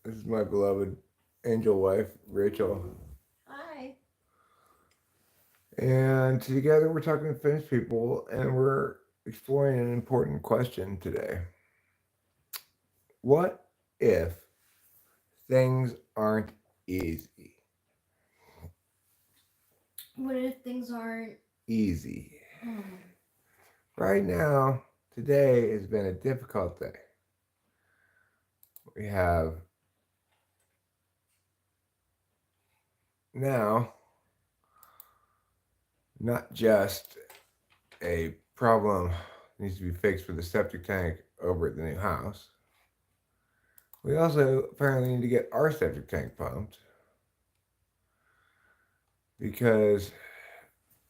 This is my beloved angel wife, Rachel. Hi. And together we're talking to Finnish people and we're exploring an important question today. What if things aren't easy? What if things aren't? Easy. Hmm. Right now, today has been a difficult day. We have now not just a problem needs to be fixed for the septic tank over at the new house. We also apparently need to get our septic tank pumped because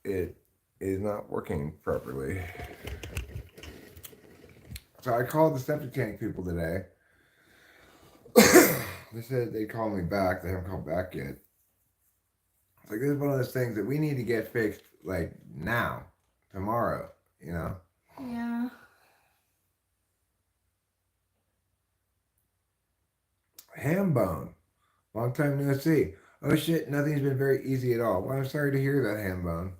it is not working properly. So I called the septic tank people today. They said they'd call me back. They haven't called back yet. It's like this is one of those things that we need to get fixed like now, tomorrow, you know? Yeah. Ham bone. Long time no see. Oh shit, nothing's been very easy at all. Well, I'm sorry to hear that, ham bone.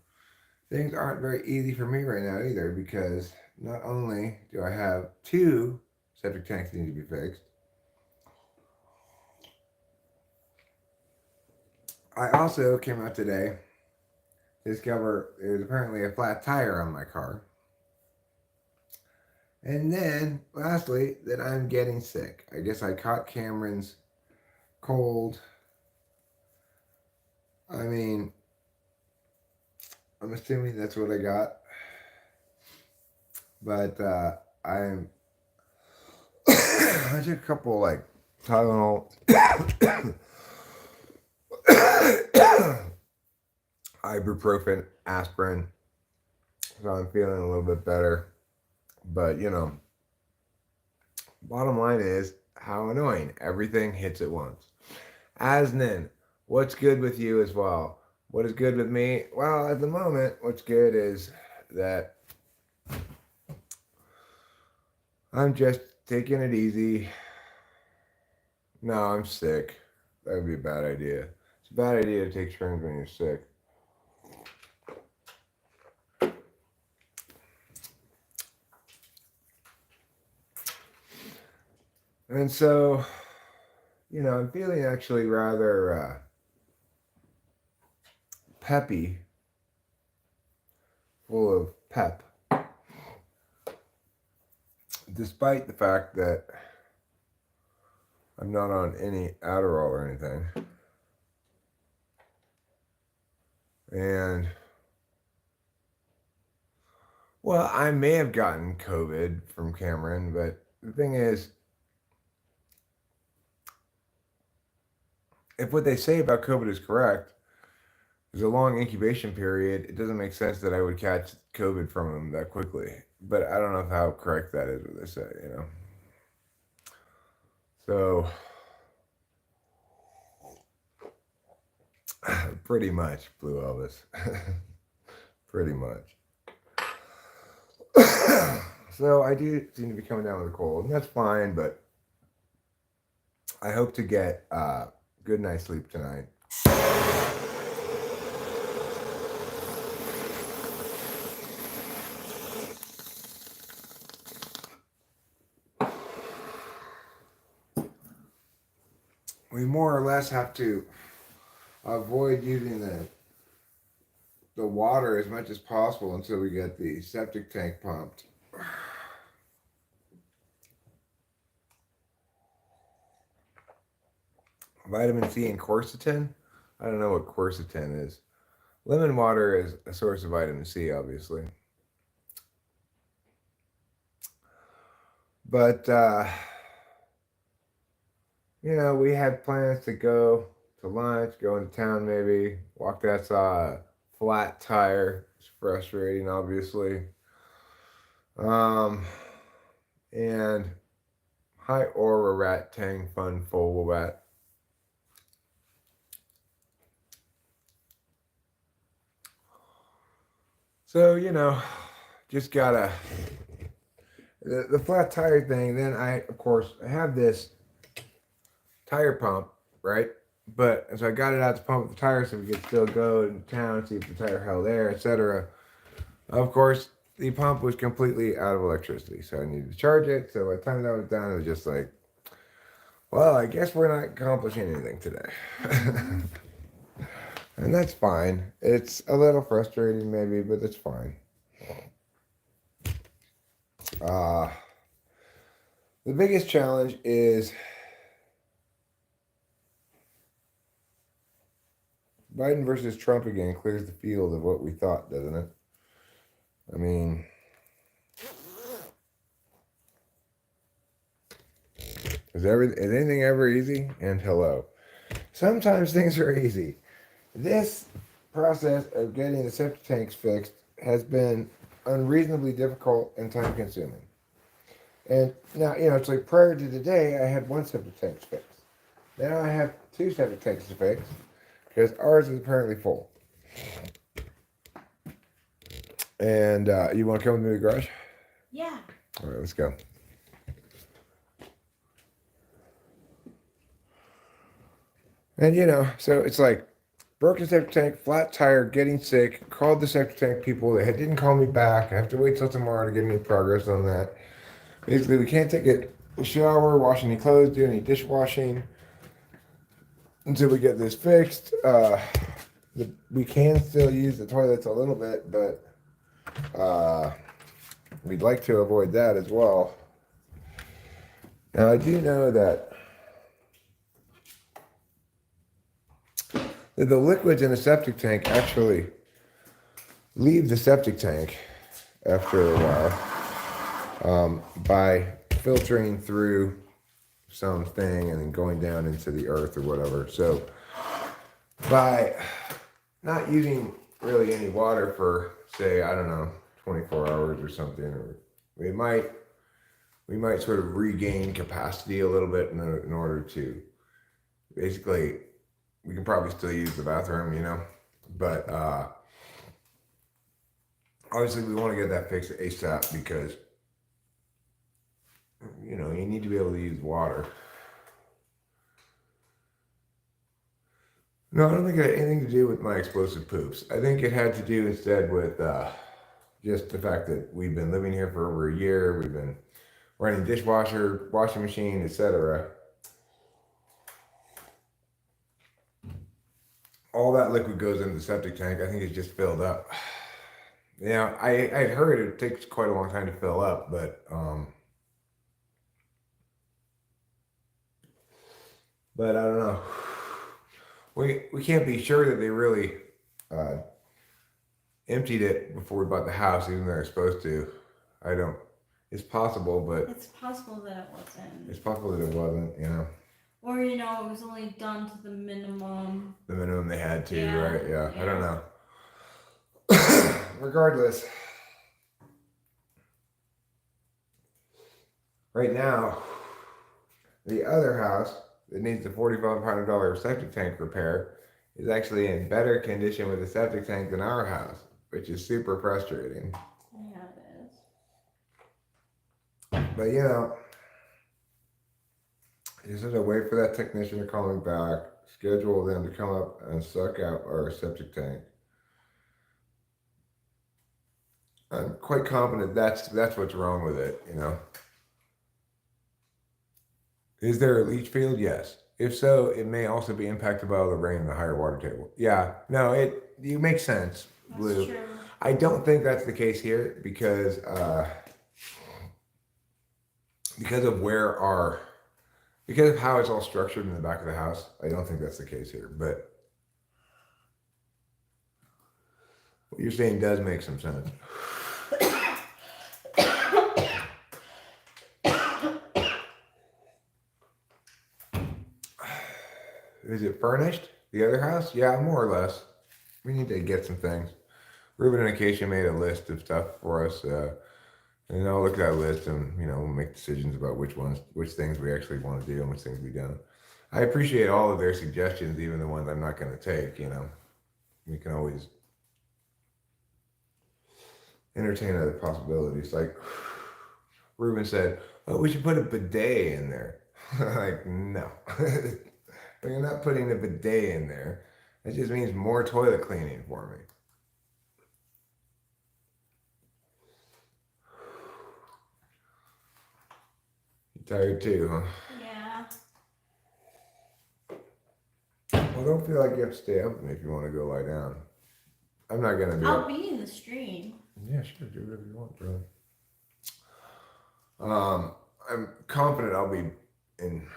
Things aren't very easy for me right now either because not only do I have two septic tanks that need to be fixed, I also came out today to discover there's apparently a flat tire on my car. And then, lastly, that I'm getting sick. I guess I caught Cameron's cold. I mean, I'm assuming that's what I got. But I'm. I took a couple like Tylenol, ibuprofen, aspirin, so I'm feeling a little bit better. But bottom line is how annoying everything hits at once. Asnin, what's good with you as well? What is good with me? Well, at the moment, what's good is that I'm just taking it easy. No, I'm sick. That would be a bad idea. It's a bad idea to take shrooms when you're sick. And so, I'm feeling actually rather peppy, full of pep, despite the fact that I'm not on any Adderall or anything. And, well, I may have gotten COVID from Cameron, but the thing is, if what they say about COVID is correct, there's a long incubation period. It doesn't make sense that I would catch COVID from him that quickly. But I don't know how correct that is what they say. So, pretty much, Blue Elvis. Pretty much. So I do seem to be coming down with a cold, and that's fine. But I hope to get good night's sleep tonight. We more or less have to avoid using the water as much as possible until we get the septic tank pumped. Vitamin C and quercetin. I don't know what quercetin is. Lemon water is a source of vitamin C, obviously. But, we had plans to go to lunch, go into town maybe, walk that saw a flat tire. It's frustrating, obviously. Um, and hi, Aura Rat Tang Fun Full Rat. So, just gotta the flat tire thing. Then I, of course, I have this tire pump, right? But and so I got it out to pump the tire so we could still go in town, see if the tire held air, etc. Of course, the pump was completely out of electricity, so I needed to charge it. So by the time that was done, it was just like, well, I guess we're not accomplishing anything today. Mm-hmm. And that's fine. It's a little frustrating, maybe, but it's fine. Uh, the biggest challenge is Biden versus Trump again clears the field of what we thought, doesn't it? I mean, is anything ever easy? And hello. Sometimes things are easy. This process of getting the septic tanks fixed has been unreasonably difficult and time consuming. And now, it's like prior to today, I had one septic tank fixed. Now I have two septic tanks to fix because ours is apparently full. And you want to come with me to the garage? Yeah. All right, let's go. And so it's like broken septic tank, flat tire, getting sick, called the septic tank people. They didn't call me back. I have to wait till tomorrow to get any progress on that. Basically, we can't take a shower, wash any clothes, do any dishwashing until we get this fixed. We can still use the toilets a little bit, but we'd like to avoid that as well. Now, I do know that the liquids in a septic tank actually leave the septic tank after a while by filtering through something and then going down into the earth or whatever. So by not using really any water for, say, I don't know, 24 hours or something, or we might sort of regain capacity a little bit in order to basically, we can probably still use the bathroom, but obviously we want to get that fixed ASAP because you need to be able to use water. No, I don't think it had anything to do with my explosive poops. I think it had to do instead with just the fact that we've been living here for over a year. We've been running dishwasher, washing machine, etc. All that liquid goes into the septic tank. I think it's just filled up. I had heard it takes quite a long time to fill up, but I don't know. We can't be sure that they really emptied it before we bought the house, even though they're supposed to. I don't. It's possible, but It's possible that it wasn't. it's possible that it wasn't. Or it was only done to the minimum. The minimum they had to, Yeah, right? Yeah, I don't yeah. know. Regardless, right now, the other house that needs the $4,500 septic tank repair is actually in better condition with a septic tank than our house, which is super frustrating. Yeah, it is. But just have to wait for that technician to call me back, schedule them to come up and suck out our septic tank. I'm quite confident that's what's wrong with it, Is there a leach field? Yes. If so, it may also be impacted by all the rain and the higher water table. Yeah, no, you make sense, Blue. That's true. I don't think that's the case here because of how it's all structured in the back of the house. I don't think that's the case here, but what you're saying does make some sense. Is it furnished? The other house? Yeah, more or less. We need to get some things. Ruben and Acacia made a list of stuff for us, and I'll look at that list and we'll make decisions about which things we actually want to do and which things we don't. I appreciate all of their suggestions, even the ones I'm not going to take. We can always entertain other possibilities. Like Ruben said, "Oh, we should put a bidet in there." Like, no. But you're not putting a bidet in there. That just means more toilet cleaning for me. You tired too, huh? Yeah. Well, don't feel like you have to stay up with me if you want to go lie down. I'm not gonna be I'll up. be in the stream. Yeah, sure, do whatever you want, bro. I'm confident I'll be in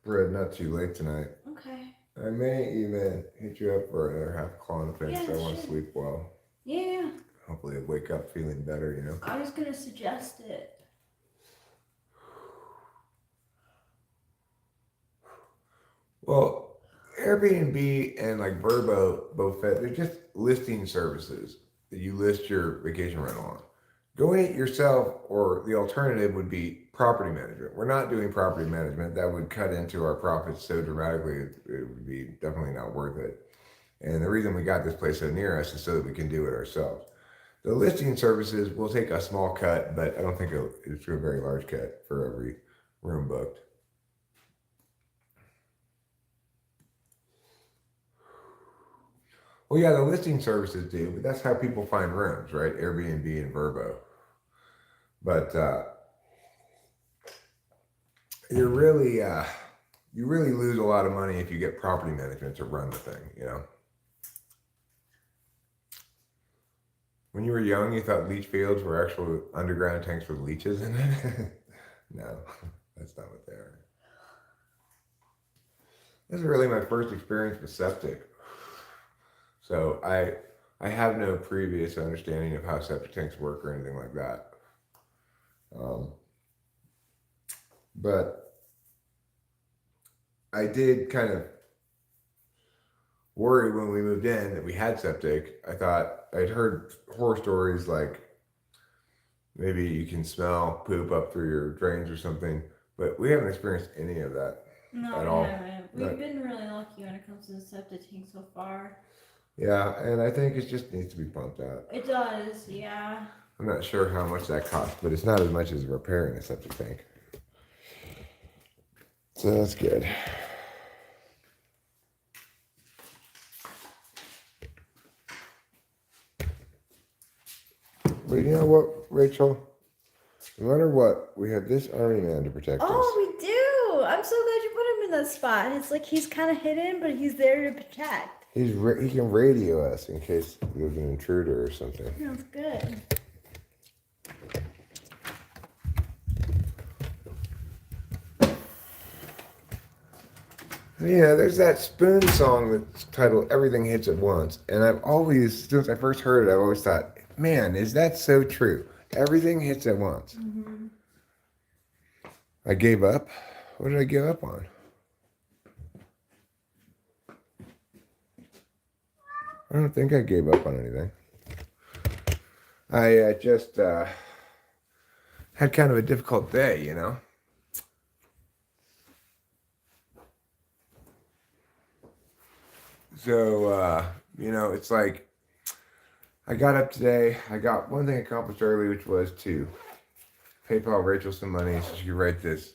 bed not too late tonight. Okay. I may even hit you up for another half claw in the face. Yeah, I want to sure. sleep well. Yeah. Hopefully, I wake up feeling better. You know. I was gonna suggest it. Well, Airbnb and like Verbo, both they're just listing services that you list your vacation rental on. Going it yourself, or the alternative would be property management. We're not doing property management. That would cut into our profits so dramatically, it would be definitely not worth it. And the reason we got this place so near us is so that we can do it ourselves. The listing services will take a small cut, but I don't think it's a very large cut for every room booked. Well, yeah, the listing services do, but that's how people find rooms, right? Airbnb and Verbo. But you're really, you really lose a lot of money if you get property management to run the thing. You know. When you were young, you thought leach fields were actual underground tanks with leeches in it. No, that's not what they are. This is really my first experience with septic. So I have no previous understanding of how septic tanks work or anything like that. But I did kind of worry when we moved in that we had septic. I thought I'd heard horror stories like maybe you can smell poop up through your drains or something, but we haven't experienced any of that No, at we all. haven't. We've been really lucky when it comes to the septic tank so far. Yeah, and I think it just needs to be pumped out. It does, yeah. I'm not sure how much that costs, but it's not as much as repairing a septic tank. So that's good. But you know what, Rachel? No matter what, we have this army man to protect us. Oh, we do. I'm so glad you put him in that spot. It's like he's kind of hidden, but he's there to protect. He can radio us in case there's an intruder or something. That's good. Yeah, there's that Spoon song that's titled "Everything Hits at Once," and I've always, since I first heard it, I've always thought, man, is that so true? Everything hits at once. Mm-hmm. I gave up. What did I give up on? I don't think I gave up on anything. I just had kind of a difficult day, you know? So, you know, it's like I got up today. I got one thing accomplished early, which was to PayPal Rachel some money so she could write this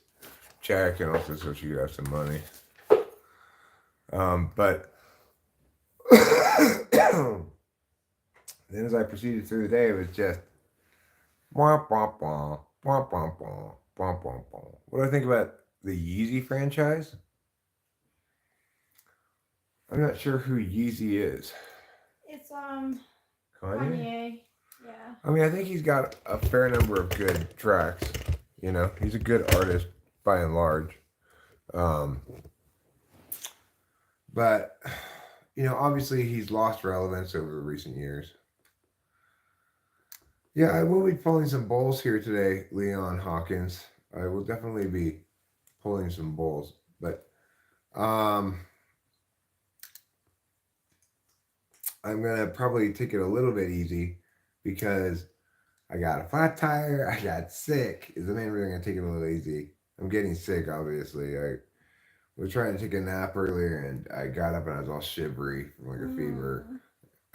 check and also so she could have some money. But then as I proceeded through the day, it was just womp womp womp womp womp womp womp womp womp. What do I think about the Yeezy franchise? I'm not sure who Yeezy is. It's Kanye. Yeah. I mean, I think he's got a fair number of good tracks. You know, he's a good artist by and large. But, you know, obviously he's lost relevance over recent years. Yeah, I will be pulling some bowls here today, Leon Hawkins. I will definitely be pulling some bowls. But I'm going to probably take it a little bit easy because I got a flat tire. I got sick. Is the main reason I'm going to take it a little easy. I'm getting sick, obviously. I was trying to take a nap earlier and I got up and I was all shivery from like a fever.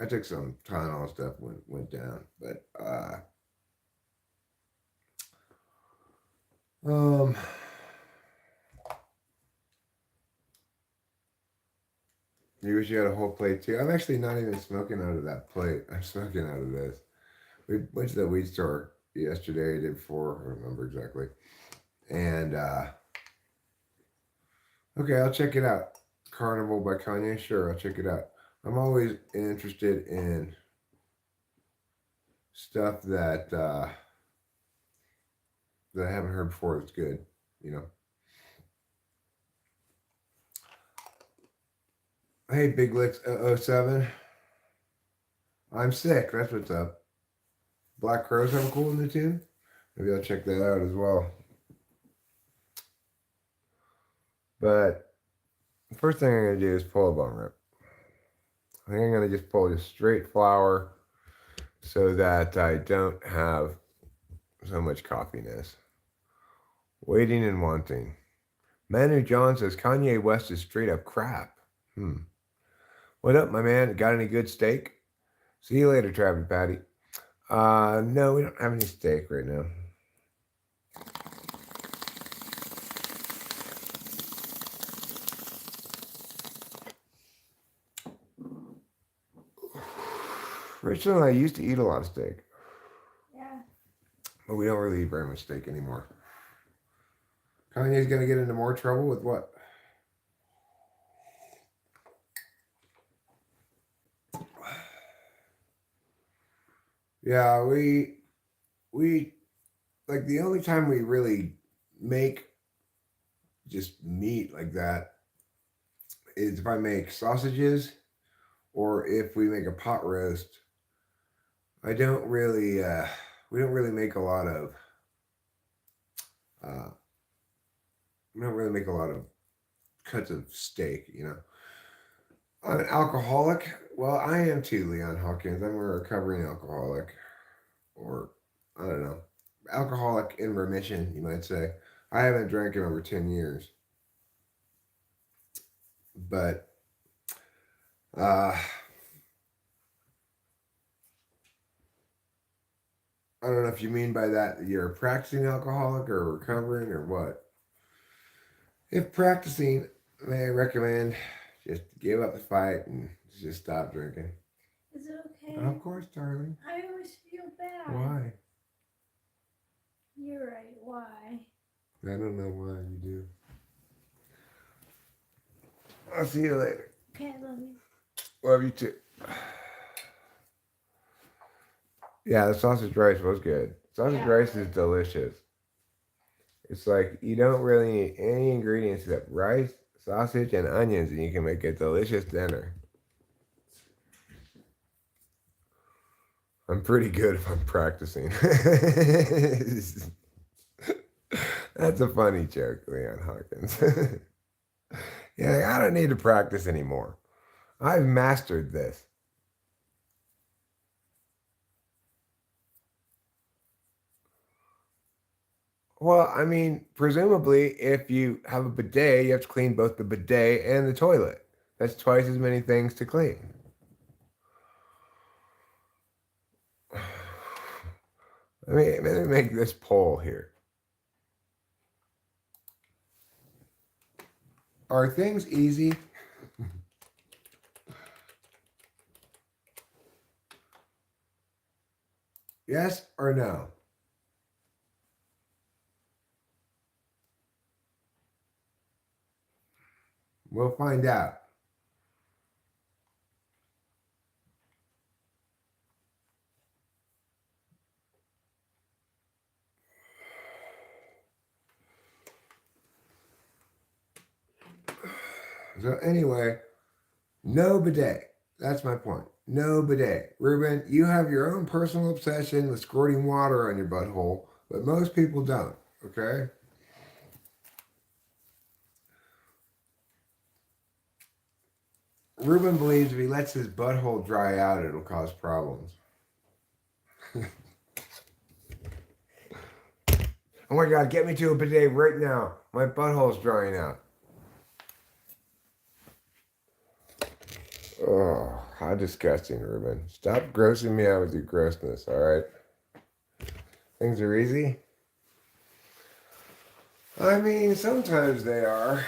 I took some Tylenol and stuff, went down. But, You wish you had a whole plate too. I'm actually not even smoking out of that plate. I'm smoking out of this. We went to the weed store yesterday, day before, I don't remember exactly. And okay, I'll check it out. Carnival by Kanye, sure, I'll check it out. I'm always interested in stuff that that I haven't heard before. That's good, you know. Hey, Big Licks 007. I'm sick. That's what's up. Black Crows have a cool new tune. Maybe I'll check that out as well. But the first thing I'm gonna do is pull a bone rip. I think I'm gonna just pull just straight flour so that I don't have so much coffeeness. Waiting and wanting. Manu John says Kanye West is straight up crap. What up, my man? Got any good steak? See you later, Travis Patty. No, we don't have any steak right now. Rachel and I used to eat a lot of steak. Yeah. But we don't really eat very much steak anymore. Kanye's gonna get into more trouble with what? Yeah, we like the only time we really make just meat like that is if I make sausages or if we make a pot roast. I don't really we don't really make a lot of we don't really make a lot of cuts of steak, you know. I'm an alcoholic. Well, I am too, Leon Hawkins. I'm a recovering alcoholic. Or, I don't know. Alcoholic in remission, you might say. I haven't drank in over 10 years. But, I don't know if you mean by that you're a practicing alcoholic or recovering or what. If practicing, may I recommend just give up the fight and just stop drinking. Is it okay? Of course, darling. I always feel bad. Why? You're right. Why? I don't know why you do. I'll see you later. Okay, I love you. Love you too. Yeah, the sausage rice was good. Sausage rice is delicious. It's like you don't really need any ingredients except rice, sausage, and onions, and you can make a delicious dinner. I'm pretty good if I'm practicing. That's a funny joke, Leon Hawkins. Yeah, I don't need to practice anymore. I've mastered this. Well, I mean, presumably, if you have a bidet, you have to clean both the bidet and the toilet. That's twice as many things to clean. Let me make this poll here. Are things easy? Yes or no? We'll find out. So anyway, no bidet. That's my point. No bidet. Ruben, you have your own personal obsession with squirting water on your butthole, but most people don't, okay? Ruben believes if he lets his butthole dry out, it'll cause problems. Oh my God, get me to a bidet right now. My butthole's drying out. Oh, how disgusting, Ruben. Stop grossing me out with your grossness, all right? Things are easy? I mean, sometimes they are.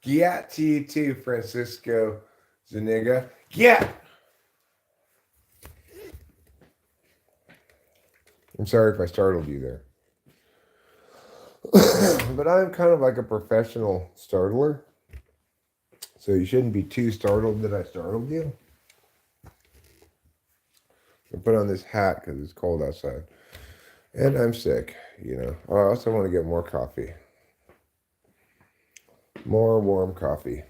Get to you too, Francisco Zuniga. Get! I'm sorry if I startled you there. But I'm kind of like a professional startler. So you shouldn't be too startled that I startled you. I put on this hat because it's cold outside. And I'm sick, you know. I also want to get more coffee. More warm coffee.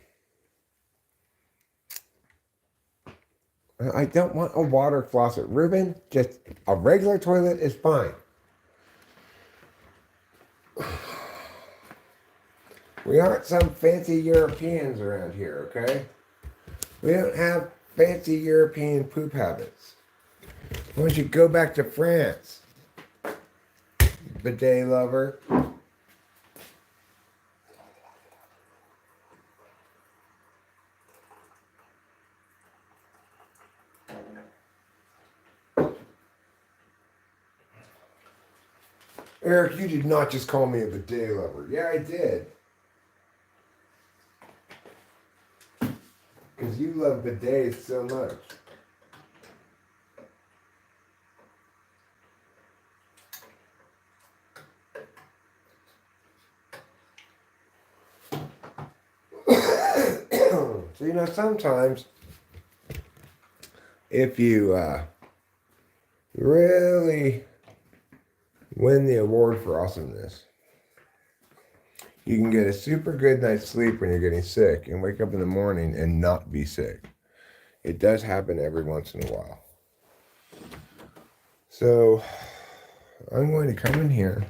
I don't want a water faucet. Ruben, just a regular toilet is fine. We aren't some fancy Europeans around here, okay? We don't have fancy European poop habits. Why don't you go back to France, bidet lover? Eric, you did not just call me a bidet lover. Yeah, I did. Because you love bidets so much. So, you know, sometimes if you really win the award for awesomeness, you can get a super good night's sleep when you're getting sick and wake up in the morning and not be sick. It does happen every once in a while. So I'm going to come in here.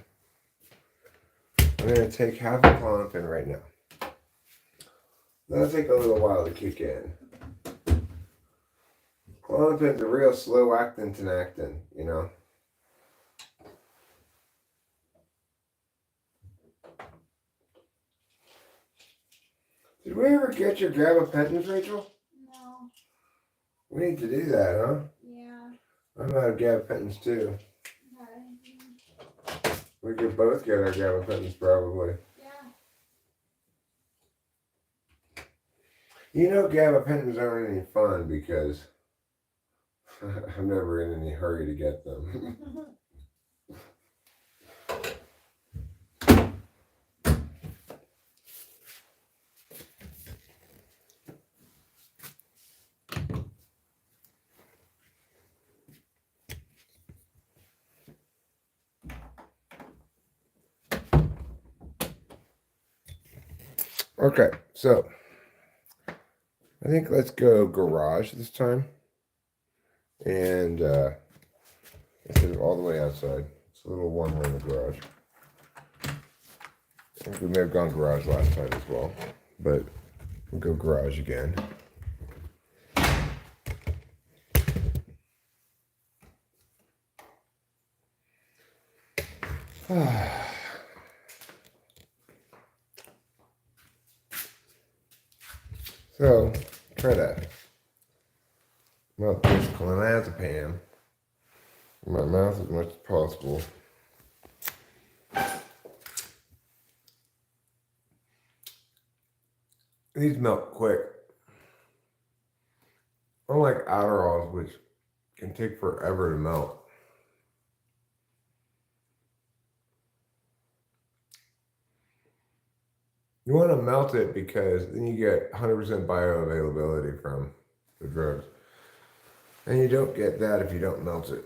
I'm going to take half a Klonopin right now. That'll take a little while to kick in. Klonopin's a real slow acting tenactin, you know. Did we ever get your gabapentins, Rachel? No. We need to do that, huh? Yeah. I'm out of gabapentins too. Okay. We could both get our gabapentins probably. Yeah. You know, gabapentins aren't any fun because I'm never in any hurry to get them. Okay, so I think let's go garage this time. And instead of all the way outside, it's a little warmer in the garage. I think we may have gone garage last time as well, but we'll go garage again. So, try to melt this clonazepam in my mouth as much as possible. These melt quick. Unlike Adderalls, which can take forever to melt. You want to melt it because then you get 100% bioavailability from the drugs. And you don't get that if you don't melt it.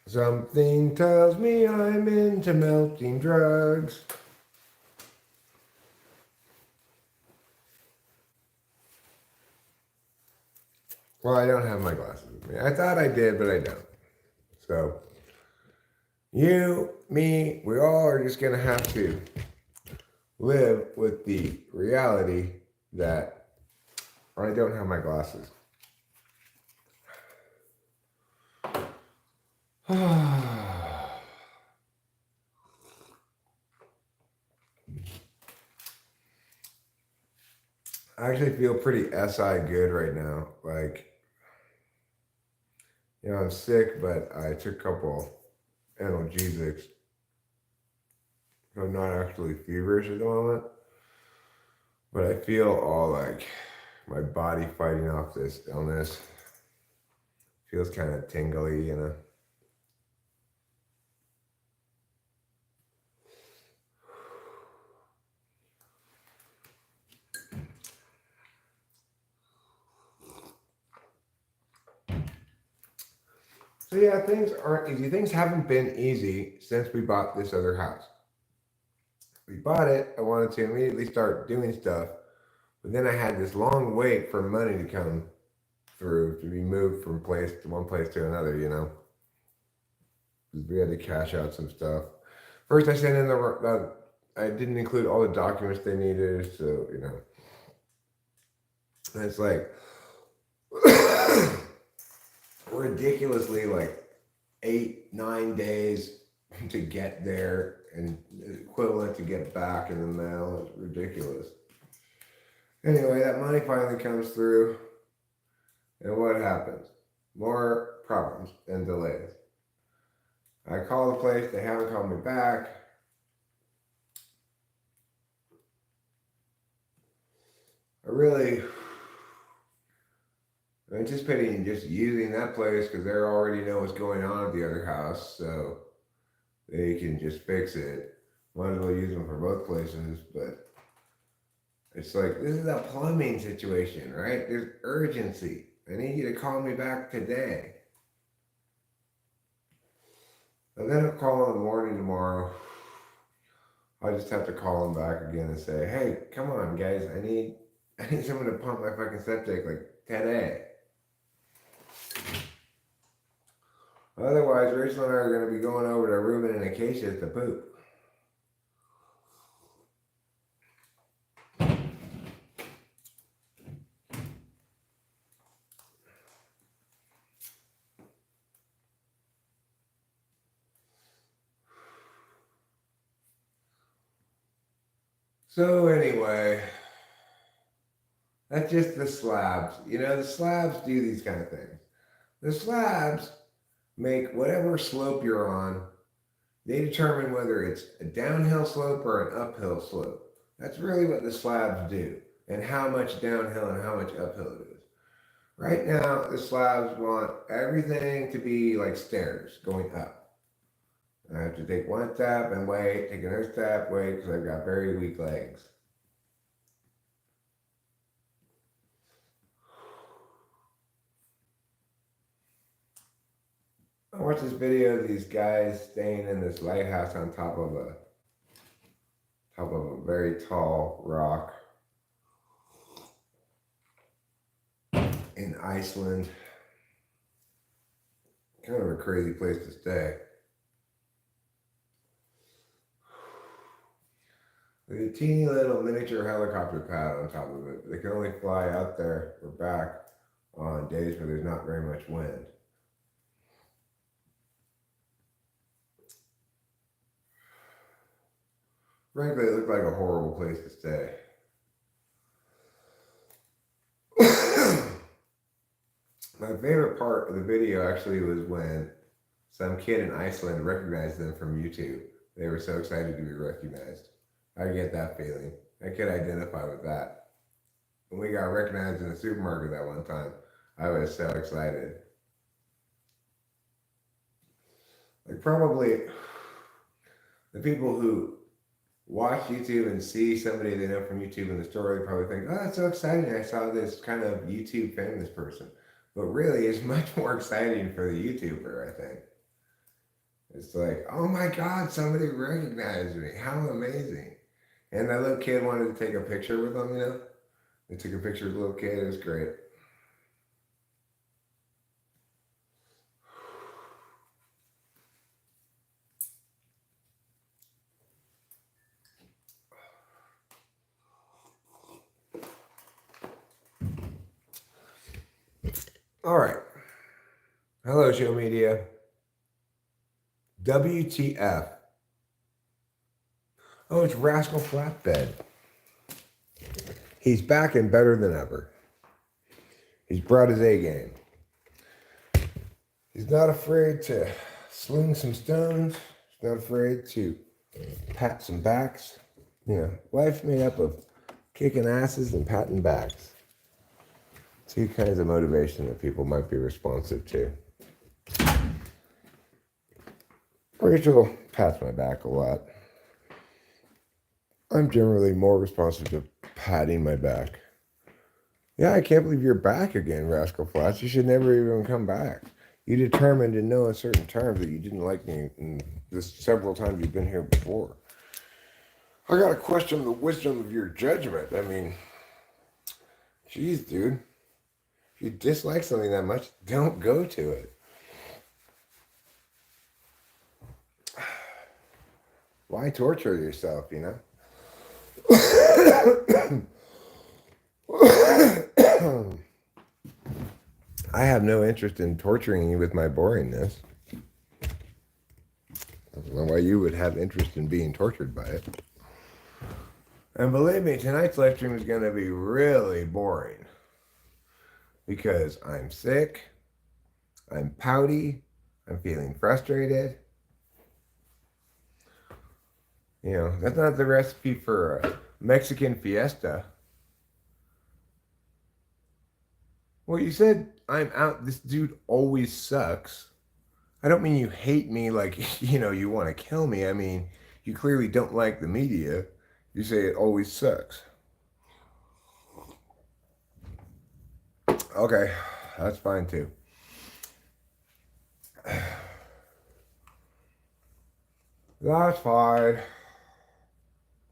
Something tells me I'm into melting drugs. Well, I don't have my glasses with me. I thought I did, but I don't. So, you, me, we all are just going to have to live with the reality that I don't have my glasses. I actually feel pretty SI good right now. Like, you know, I'm sick, but I took a couple analgesics I'm not actually feverish at the moment, but I feel all like my body fighting off this illness. Feels kind of tingly, you know. So yeah, things aren't easy. Things haven't been easy since we bought this other house. We bought it, I wanted to immediately start doing stuff, but then I had this long wait for money to come through to be moved from one place to another, you know. Because we had to cash out some stuff. First, I sent in I didn't include all the documents they needed, so you know. And it's like ridiculously like 8-9 days to get there and equivalent to get back in the mail. It's ridiculous. Anyway, that money finally comes through, and what happens? More problems and delays. I call the place, they haven't called me back. I'm anticipating just using that place because they already know what's going on at the other house, so they can just fix it. Might as well use them for both places, but it's like, this is a plumbing situation, right? There's urgency. I need you to call me back today. And then I'll call in the morning tomorrow. I just have to call them back again and say, hey, come on, guys, I need someone to pump my fucking septic like today. Otherwise, Rachel and I are going to be going over to Ruben and Acacia to poop. So anyway, that's just the slabs. You know, the slabs do these kind of things. The slabs make whatever slope you're on, they determine whether it's a downhill slope or an uphill slope. That's really what the slabs do, and how much downhill and how much uphill it is. Right now, the slabs want everything to be like stairs going up. I have to take one step and wait, take another step, wait, because I've got very weak legs. I watched this video of these guys staying in this lighthouse on top of a very tall rock in Iceland. Kind of a crazy place to stay. There's a teeny little miniature helicopter pad on top of it. They can only fly out there or back on days where there's not very much wind. Frankly, it looked like a horrible place to stay. My favorite part of the video actually was when some kid in Iceland recognized them from YouTube. They were so excited to be recognized. I get that feeling. I could identify with that. When we got recognized in the supermarket that one time, I was so excited. Like, probably the people who watch YouTube and see somebody they know from YouTube in the store, they probably think, oh, that's so exciting. I saw this kind of YouTube famous person. But really, it's much more exciting for the YouTuber, I think. It's like, oh my God, somebody recognized me. How amazing. And that little kid wanted to take a picture with them, you know? They took a picture of the little kid. It was great. All right. Hello, show media. WTF. Oh, it's Rascal Flatbed. He's back and better than ever. He's brought his A game. He's not afraid to sling some stones. He's not afraid to pat some backs. You know, life's made up of kicking asses and patting backs. Two kinds of motivation that people might be responsive to. Rachel pats my back a lot. I'm generally more responsive to patting my back. Yeah, I can't believe you're back again, Rascal Flats. You should never even come back. You determined in no uncertain terms that you didn't like me in the several times you've been here before. I gotta question the wisdom of your judgment. I mean, geez, dude. If you dislike something that much, don't go to it. Why torture yourself, you know? I have no interest in torturing you with my boringness. I don't know why you would have interest in being tortured by it. And believe me, tonight's live stream is going to be really boring. Because I'm sick, I'm pouty, I'm feeling frustrated. You know, that's not the recipe for a Mexican fiesta. Well, you said I'm out. This dude always sucks. I don't mean you hate me like, you know, you want to kill me. I mean, you clearly don't like the media. You say it always sucks. Okay, that's fine too. That's fine.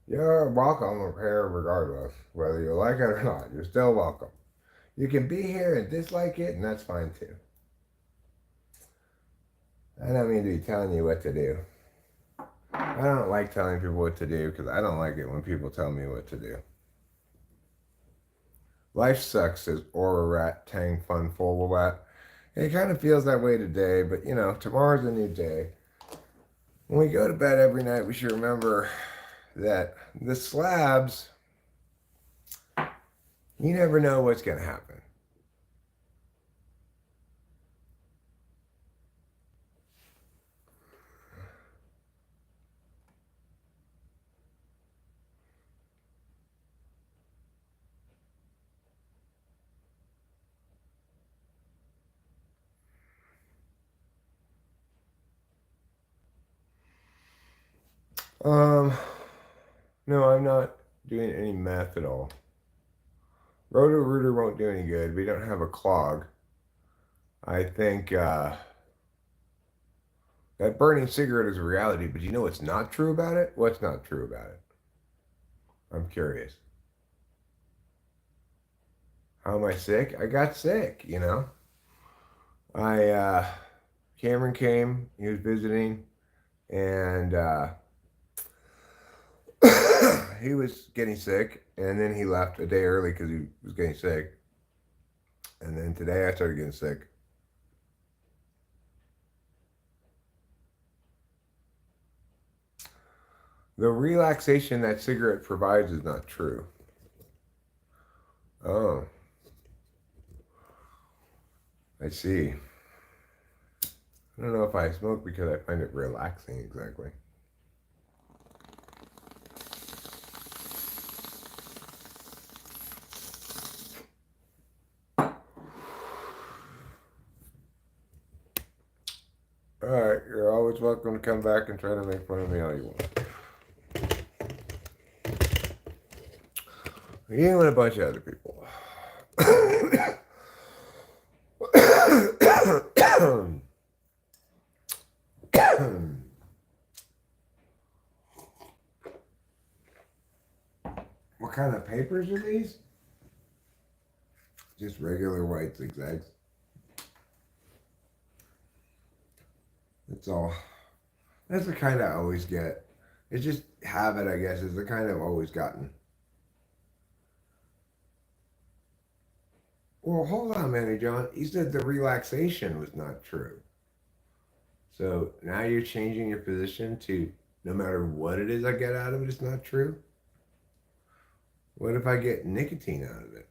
You're welcome here regardless, whether you like it or not. You're still welcome. You can be here and dislike it, and that's fine too. I don't mean to be telling you what to do. I don't like telling people what to do because I don't like it when people tell me what to do. Life sucks, says Aura Rat Tang Fun Full Rat. It kind of feels that way today, but you know, tomorrow's a new day. When we go to bed every night, we should remember that the slabs, you never know what's going to happen. No, I'm not doing any meth at all. Roto-Rooter won't do any good. We don't have a clog. I think that burning cigarette is a reality, but you know what's not true about it? What's not true about it? I'm curious. How am I sick? I got sick, you know? Cameron came, he was visiting, and he was getting sick, and then he left a day early because he was getting sick. And then today I started getting sick. The relaxation that cigarette provides is not true. Oh. I see. I don't know if I smoke because I find it relaxing exactly. Alright, you're always welcome to come back and try to make fun of me all you want. You and a bunch of other people. What kind of papers are these? Just regular white zigzags. That's all. That's the kind I always get. It's just habit, I guess, is the kind I've always gotten. Well, hold on, Manny John. You said the relaxation was not true. So now you're changing your position to no matter what it is I get out of it, it's not true? What if I get nicotine out of it?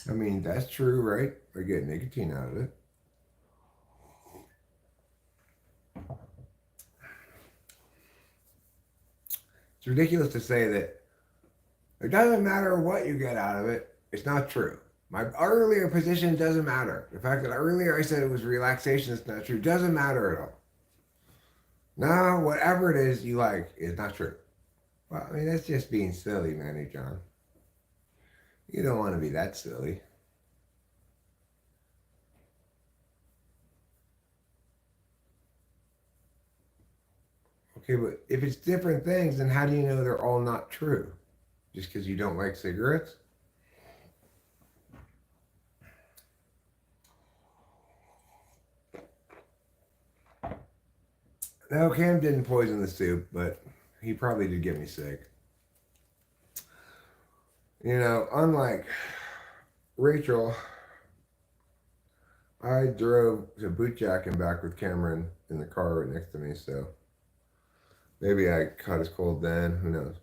I mean, that's true, right? I get nicotine out of it. It's ridiculous to say that it doesn't matter what you get out of it. It's not true. My earlier position doesn't matter. The fact that earlier I said it was relaxation is not true doesn't matter at all. No, whatever it is you like is not true. Well, I mean, that's just being silly, Manny John. You don't want to be that silly. Okay, but if it's different things, then how do you know they're all not true? Just because you don't like cigarettes? No, Cam didn't poison the soup, but he probably did get me sick. You know, unlike Rachel, I drove to Bootjack and back with Cameron in the car right next to me, so maybe I caught his cold then. Who knows?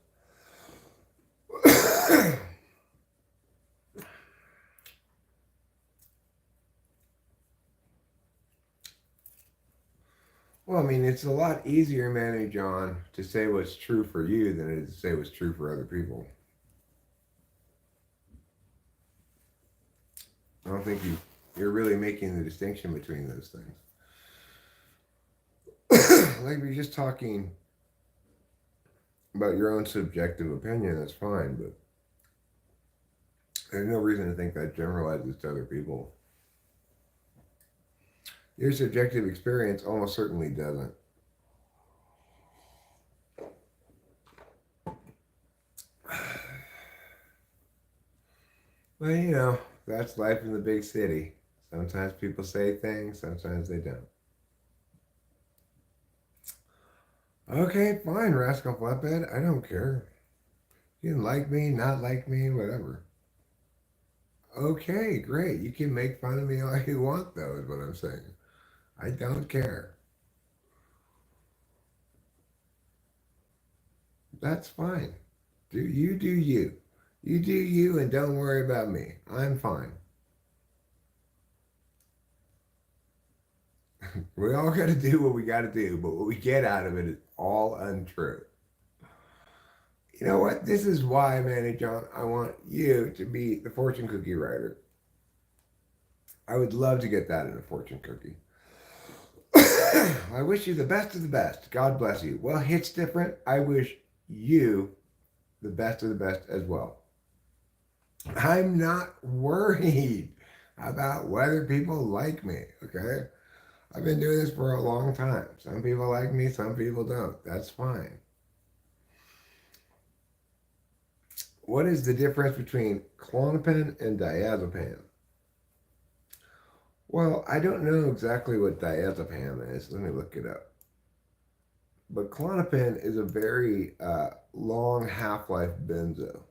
Well, I mean, it's a lot easier, Manny John, to say what's true for you than it is to say what's true for other people. I don't think you're really making the distinction between those things. Like, if you're just talking about your own subjective opinion, that's fine, but there's no reason to think that generalizes to other people. Your subjective experience almost certainly doesn't. Well, you know, that's life in the big city. Sometimes people say things, sometimes they don't. Okay, fine, Rascal Flatbed. I don't care. You can like me, not like me, whatever. Okay, great. You can make fun of me all you want, though, is what I'm saying. I don't care. That's fine. Do you do you. You do you and don't worry about me. I'm fine. We all got to do what we got to do, but what we get out of it is all untrue. You know what? This is why, Manny John, I want you to be the fortune cookie writer. I would love to get that in a fortune cookie. I wish you the best of the best. God bless you. Well, it's different. I wish you the best of the best as well. I'm not worried about whether people like me, okay? I've been doing this for a long time. Some people like me, some people don't. That's fine. What is the difference between Klonopin and diazepam? Well, I don't know exactly what diazepam is. Let me look it up. But Klonopin is a very long half-life benzo.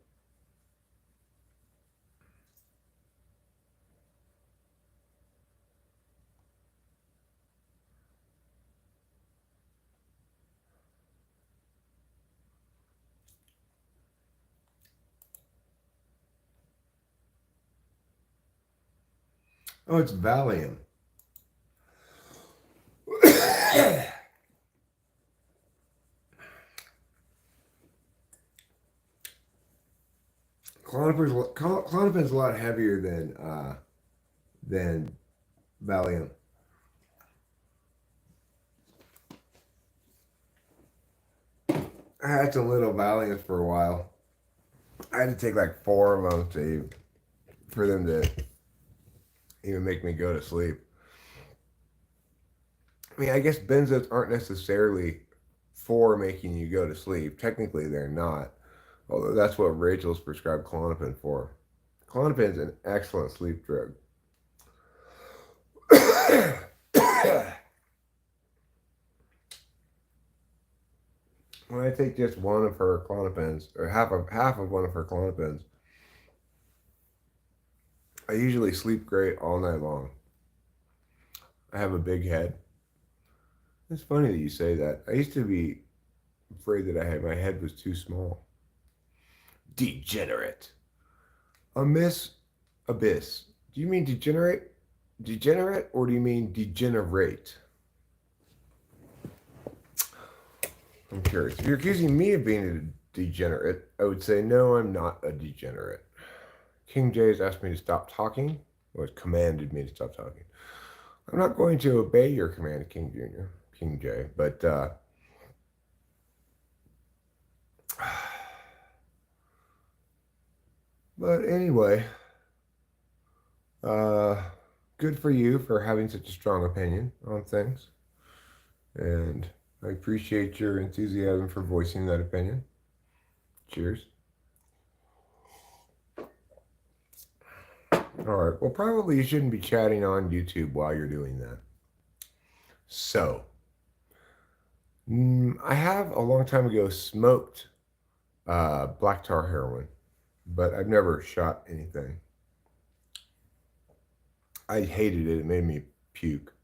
Oh, it's Valium. Klonopin's a lot heavier than Valium. I had some little Valiums for a while. I had to take like 4 of them for them to even make me go to sleep. I mean, I guess benzos aren't necessarily for making you go to sleep. Technically, they're not. Although that's what Rachel's prescribed Klonopin for. Klonopin's an excellent sleep drug. When I take just one of her Klonopins, or half of one of her Klonopins, I usually sleep great all night long. I have a big head. It's funny that you say that. I used to be afraid that my head was too small. Degenerate. Abyss. Do you mean degenerate? Degenerate, or do you mean degenerate? I'm curious. If you're accusing me of being degenerate, I would say, no, I'm not a degenerate. King J has asked me to stop talking, or has commanded me to stop talking. I'm not going to obey your command, King Jr., King J, but anyway, good for you for having such a strong opinion on things. And I appreciate your enthusiasm for voicing that opinion. Cheers. All right. Well, probably you shouldn't be chatting on YouTube while you're doing that. So, I have a long time ago smoked black tar heroin, but I've never shot anything. I hated it. It made me puke.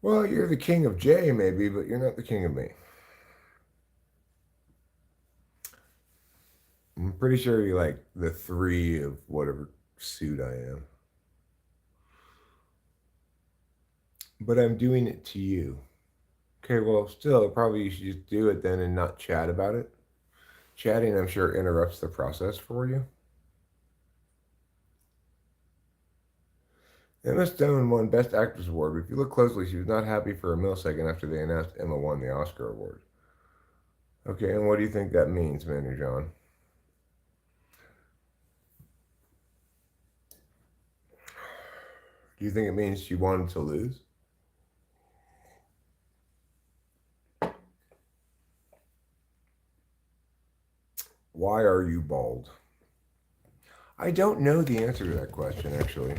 Well, you're the king of J, maybe, but you're not the king of me. I'm pretty sure you're like the 3 of whatever suit I am. But I'm doing it to you. Okay, well, still, probably you should just do it then and not chat about it. Chatting, I'm sure, interrupts the process for you. Emma Stone won Best Actress Award, but if you look closely, she was not happy for a millisecond after they announced Emma won the Oscar award. Okay, and what do you think that means, Manu John? Do you think it means she wanted to lose? Why are you bald? I don't know the answer to that question, actually.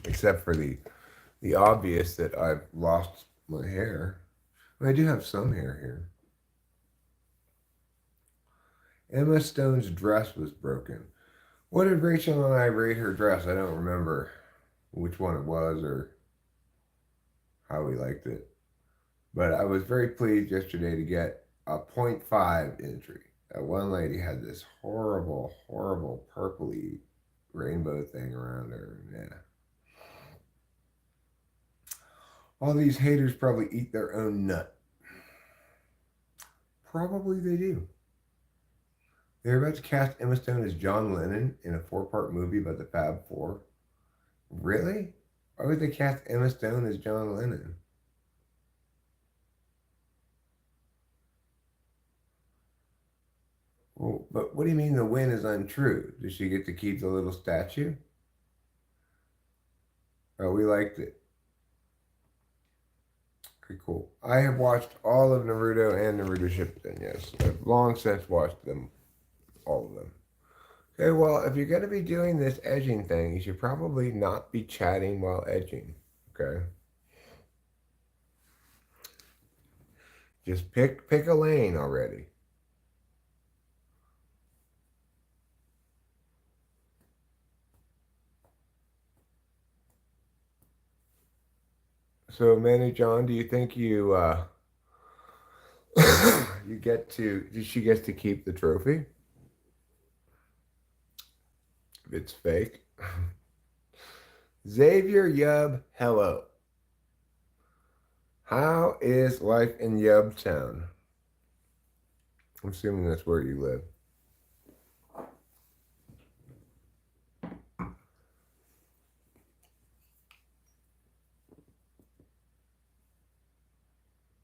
Except for the obvious that I've lost my hair. I do have some hair here. Emma Stone's dress was broken. What did Rachel and I rate her dress? I don't remember which one it was or how we liked it. But I was very pleased yesterday to get a 0.5 entry. That one lady had this horrible, horrible purpley rainbow thing around her. Yeah. All these haters probably eat their own nut. Probably they do. They're about to cast Emma Stone as John Lennon in a 4-part movie about the Fab Four. Really? Why would they cast Emma Stone as John Lennon? Well, but what do you mean the win is untrue? Does she get to keep the little statue? Oh, we liked it. Okay, cool. I have watched all of Naruto and Naruto Shippuden, yes. I've long since watched them, all of them. Okay, well, if you're going to be doing this edging thing, you should probably not be chatting while edging, okay? Just pick a lane already. So, Manny John, do you think you she gets to keep the trophy? If it's fake. Xavier Yub, hello. How is life in Yubtown? I'm assuming that's where you live.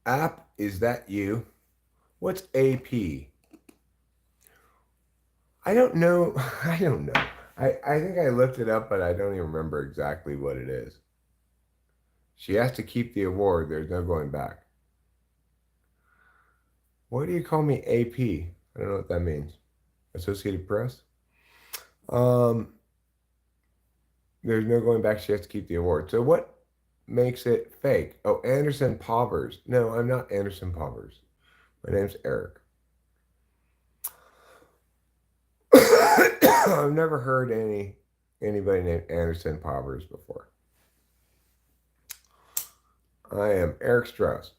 App, is that you? What's AP? I don't know. I don't know. I think I looked it up, but I don't even remember exactly what it is. She has to keep the award. There's no going back. Why do you call me AP? I don't know what that means. Associated Press? There's no going back. She has to keep the award. So what makes it fake? Oh, Anderson Povers. No, I'm not Anderson Povers. My name's Eric. I've never heard anybody named Anderson Povers before. I am Eric Strauss.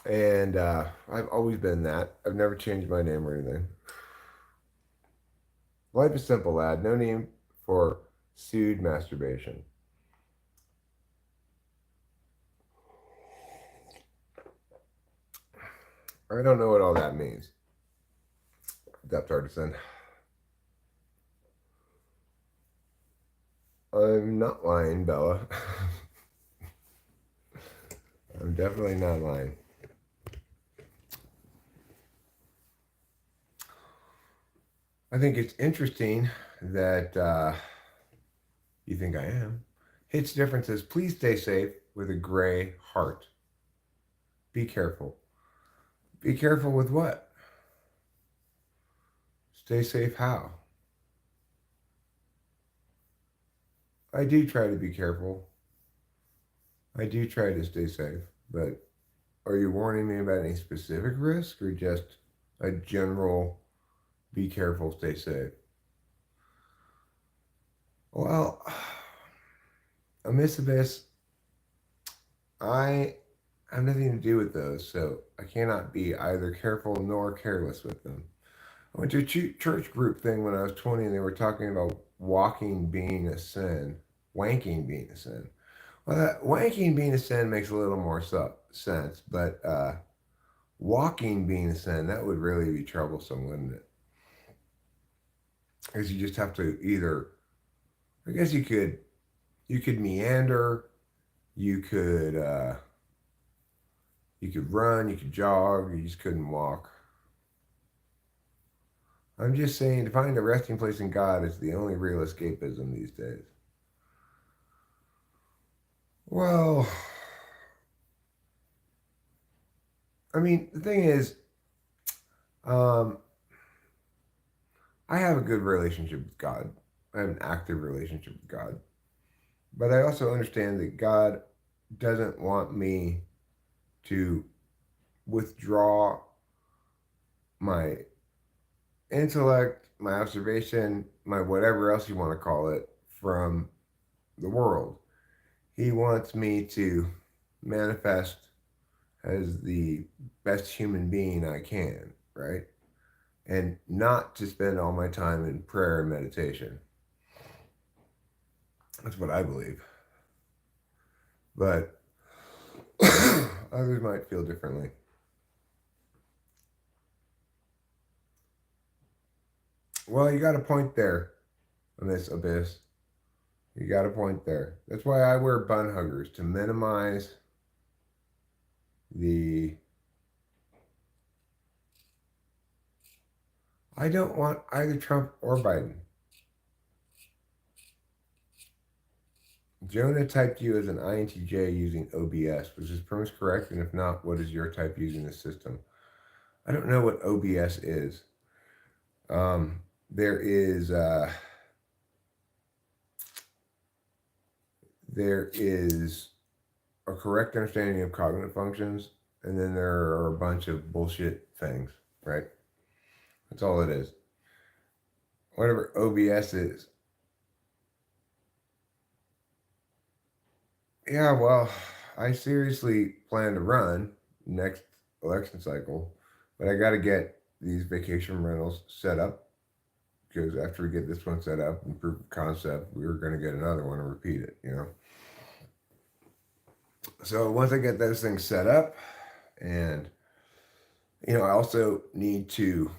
And I've always been that. I've never changed my name or anything. Life is simple, lad. No need for pseudo masturbation. I don't know what all that means. Depth artisan. I'm not lying, Bella. I'm definitely not lying. I think it's interesting that you think I am. Hit's difference is please stay safe with a gray heart. Be careful. Be careful with what? Stay safe how? I do try to be careful. I do try to stay safe. But are you warning me about any specific risk or just a general be careful, stay safe? Well, Amiss Abyss, I have nothing to do with those, so I cannot be either careful nor careless with them. I went to a church group thing when I was 20 and they were talking about walking being a sin, wanking being a sin. Well, that wanking being a sin makes a little more sense, but walking being a sin, that would really be troublesome, wouldn't it? Because you just have to either, I guess you could meander, you could run, you could jog, you just couldn't walk. I'm just saying to find a resting place in God is the only real escapism these days. Well, I mean, the thing is, I have a good relationship with God. I have an active relationship with God. But I also understand that God doesn't want me to withdraw my intellect, my observation, my whatever else you want to call it, from the world. He wants me to manifest as the best human being I can, right? And not to spend all my time in prayer and meditation. That's what I believe. But others might feel differently. Well, you got a point there, Miss Abyss. You got a point there. That's why I wear bun huggers, to minimize the... I don't want either Trump or Biden. Jonah typed you as an INTJ using OBS. Was his premise correct? And if not, what is your type using the system? I don't know what OBS is. There is a correct understanding of cognitive functions, and then there are a bunch of bullshit things, right? That's all it is. Whatever OBS is. Yeah, well, I seriously plan to run next election cycle, but I got to get these vacation rentals set up, because after we get this one set up and proof of concept, we were going to get another one and repeat it, you know? So once I get those things set up, and, you know, I also need to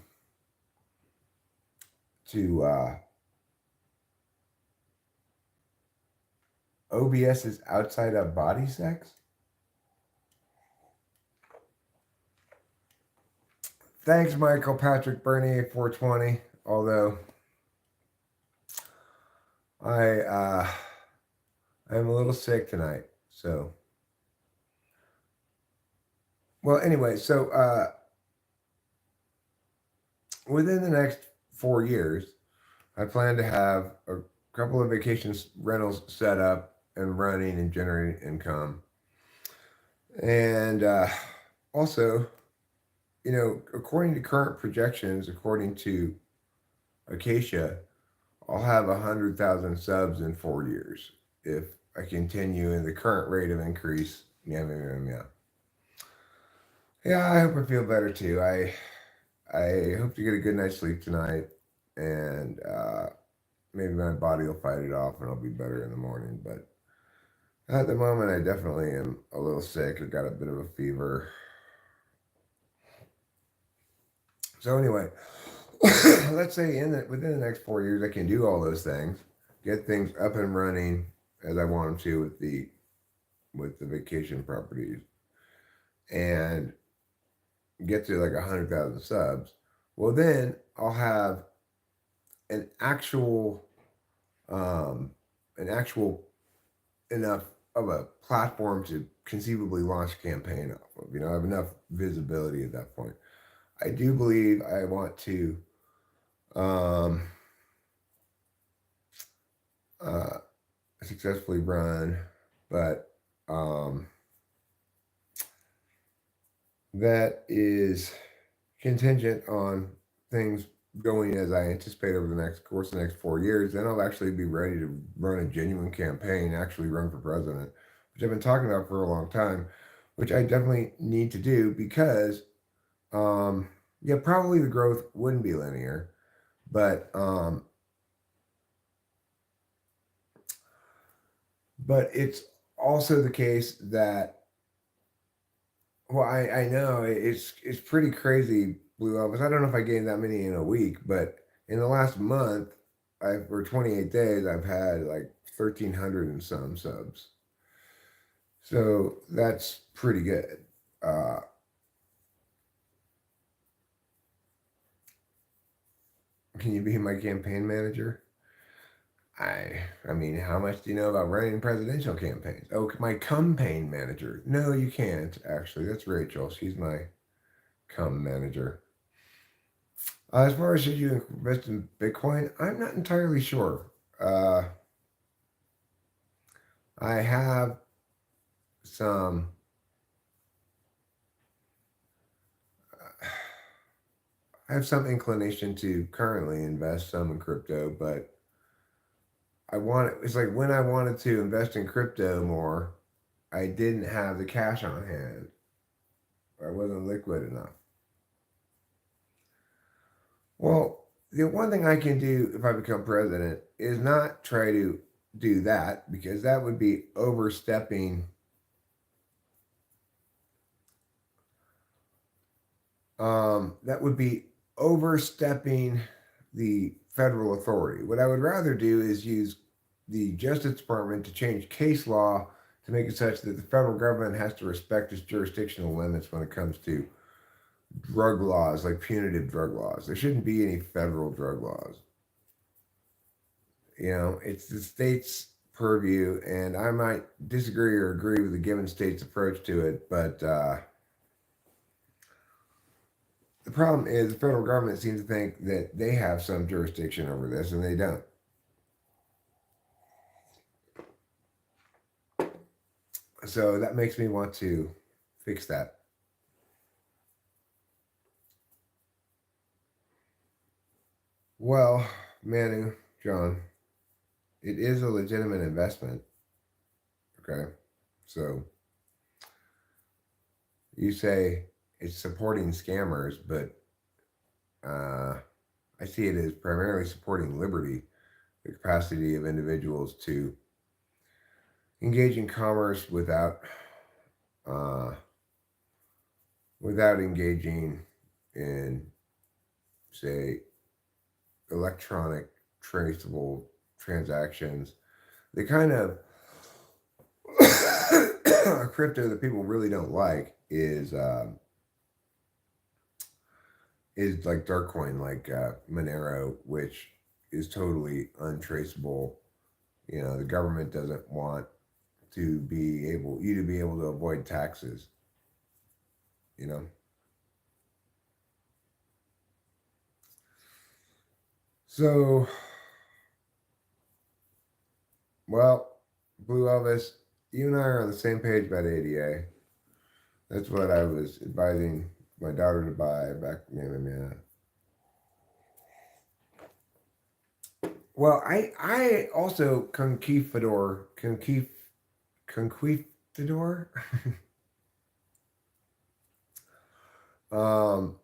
OBS is outside of body sex. Thanks, Michael Patrick Bernier 420. Although I'm a little sick tonight, so well. Anyway, so within the next 4 years, I plan to have a couple of vacation rentals set up and running and generating income, and also, you know, according to current projections, according to Acacia, I'll have 100,000 subs in 4 years if I continue in the current rate of increase. Yeah. Yeah, I hope I feel better too. I hope to get a good night's sleep tonight. and maybe my body will fight it off and I'll be better in the morning. But at the moment, I definitely am a little sick. I got a bit of a fever. So anyway, let's say within the next 4 years, I can do all those things, get things up and running as I want them to with the vacation properties, and get to like 100,000 subs. Well, then I'll have an actual um, an actual enough of a platform to conceivably launch a campaign off of. I have enough visibility at that point. I do believe I want to um, uh, successfully run, but um, that is contingent on things going as I anticipate over the next 4 years. Then I'll actually be ready to run a genuine campaign, actually run for president, which I've been talking about for a long time, which I definitely need to do because, yeah, probably the growth wouldn't be linear, but it's also the case that, well, I know it's pretty crazy, Blue Elvis. I don't know if I gained that many in a week, but in the last month, for 28 days, I've had like 1,300 and some subs. So that's pretty good. Uh, can you be my campaign manager? I mean, how much do you know about running presidential campaigns? Oh, my campaign manager. No, you can't, actually. That's Rachel. She's my manager. As far as should you invest in Bitcoin, I'm not entirely sure. Uh, I have some. I have some inclination to currently invest some in crypto, but it's like when I wanted to invest in crypto more, I didn't have the cash on hand. Or I wasn't liquid enough. Well, the one thing I can do if I become president is not try to do that because that would be overstepping. That would be overstepping the federal authority. What I would rather do is use the Justice Department to change case law to make it such that the federal government has to respect its jurisdictional limits when it comes to drug laws, like punitive drug laws. There shouldn't be any federal drug laws. It's the state's purview, and I might disagree or agree with the given state's approach to it, but the problem is the federal government seems to think that they have some jurisdiction over this, and they don't. So that makes me want to fix that. Well, Manu, John, it is a legitimate investment. Okay. So you say it's supporting scammers, but I see it as primarily supporting liberty, the capacity of individuals to engage in commerce uh, without engaging in, say, electronic traceable transactions. The kind of crypto that people really don't like is like Darkcoin, like Monero, which is totally untraceable. The government doesn't want you to be able to avoid taxes. So, well, Blue Elvis, you and I are on the same page about ADA. That's what I was advising my daughter to buy back. Yeah. Well, I also conquistador. um,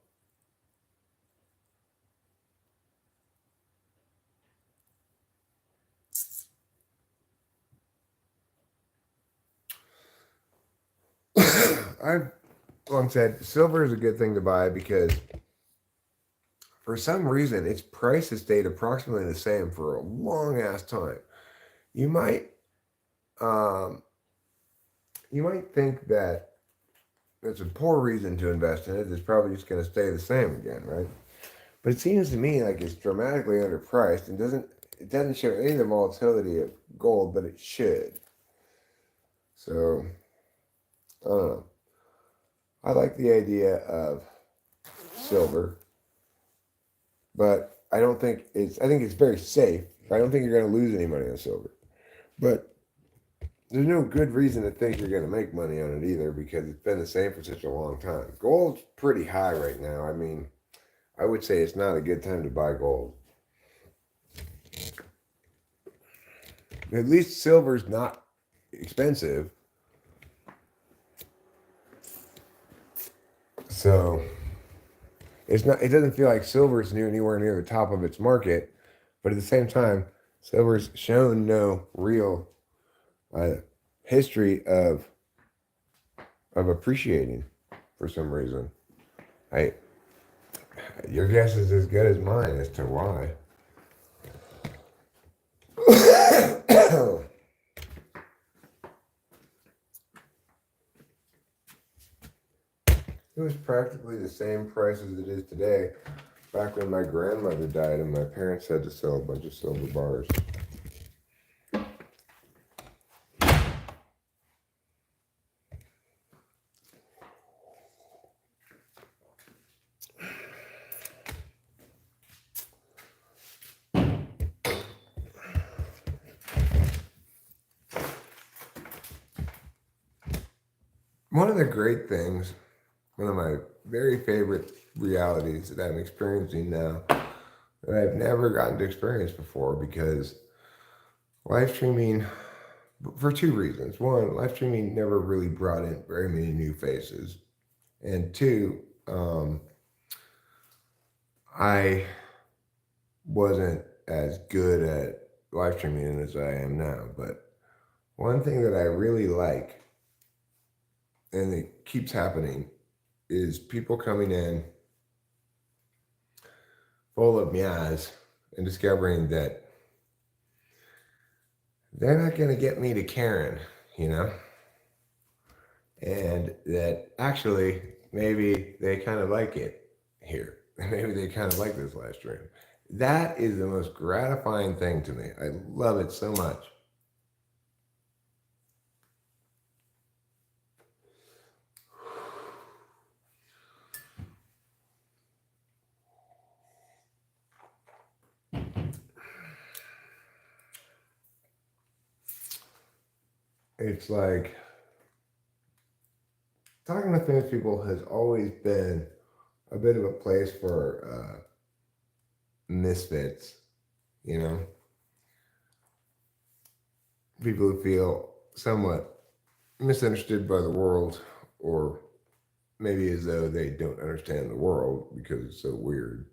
I've long said silver is a good thing to buy because for some reason its price has stayed approximately the same for a long ass time. You might um, you might think that it's a poor reason to invest in it. It's probably just going to stay the same again, right? But it seems to me like it's dramatically underpriced and it doesn't show any of the volatility of gold, but it should. So I don't know. I like the idea of silver, but I don't think it's. I think it's very safe. I don't think you're going to lose any money on silver, but there's no good reason to think you're going to make money on it either because it's been the same for such a long time. Gold's pretty high right now. I mean, I would say it's not a good time to buy gold. At least silver's not expensive. So it's not. It doesn't feel like silver's anywhere near the top of its market, but at the same time, silver's shown no real history of appreciating for some reason. I Your guess is as good as mine as to why. It was practically the same price as it is today back when my grandmother died and my parents had to sell a bunch of silver bars. One of the great things, one of my very favorite realities that I'm experiencing now that I've never gotten to experience before because live streaming, for two reasons. One, live streaming never really brought in very many new faces. And two, I wasn't as good at live streaming as I am now. But one thing that I really like, and it keeps happening, is people coming in full of meows and discovering that they're not going to get me to Karen, you know? And that actually maybe they kind of like it here. Maybe they kind of like this live stream. That is the most gratifying thing to me. I love it so much. It's like talking to famous people has always been a bit of a place for misfits, you know? People who feel somewhat misunderstood by the world, or maybe as though they don't understand the world because it's so weird.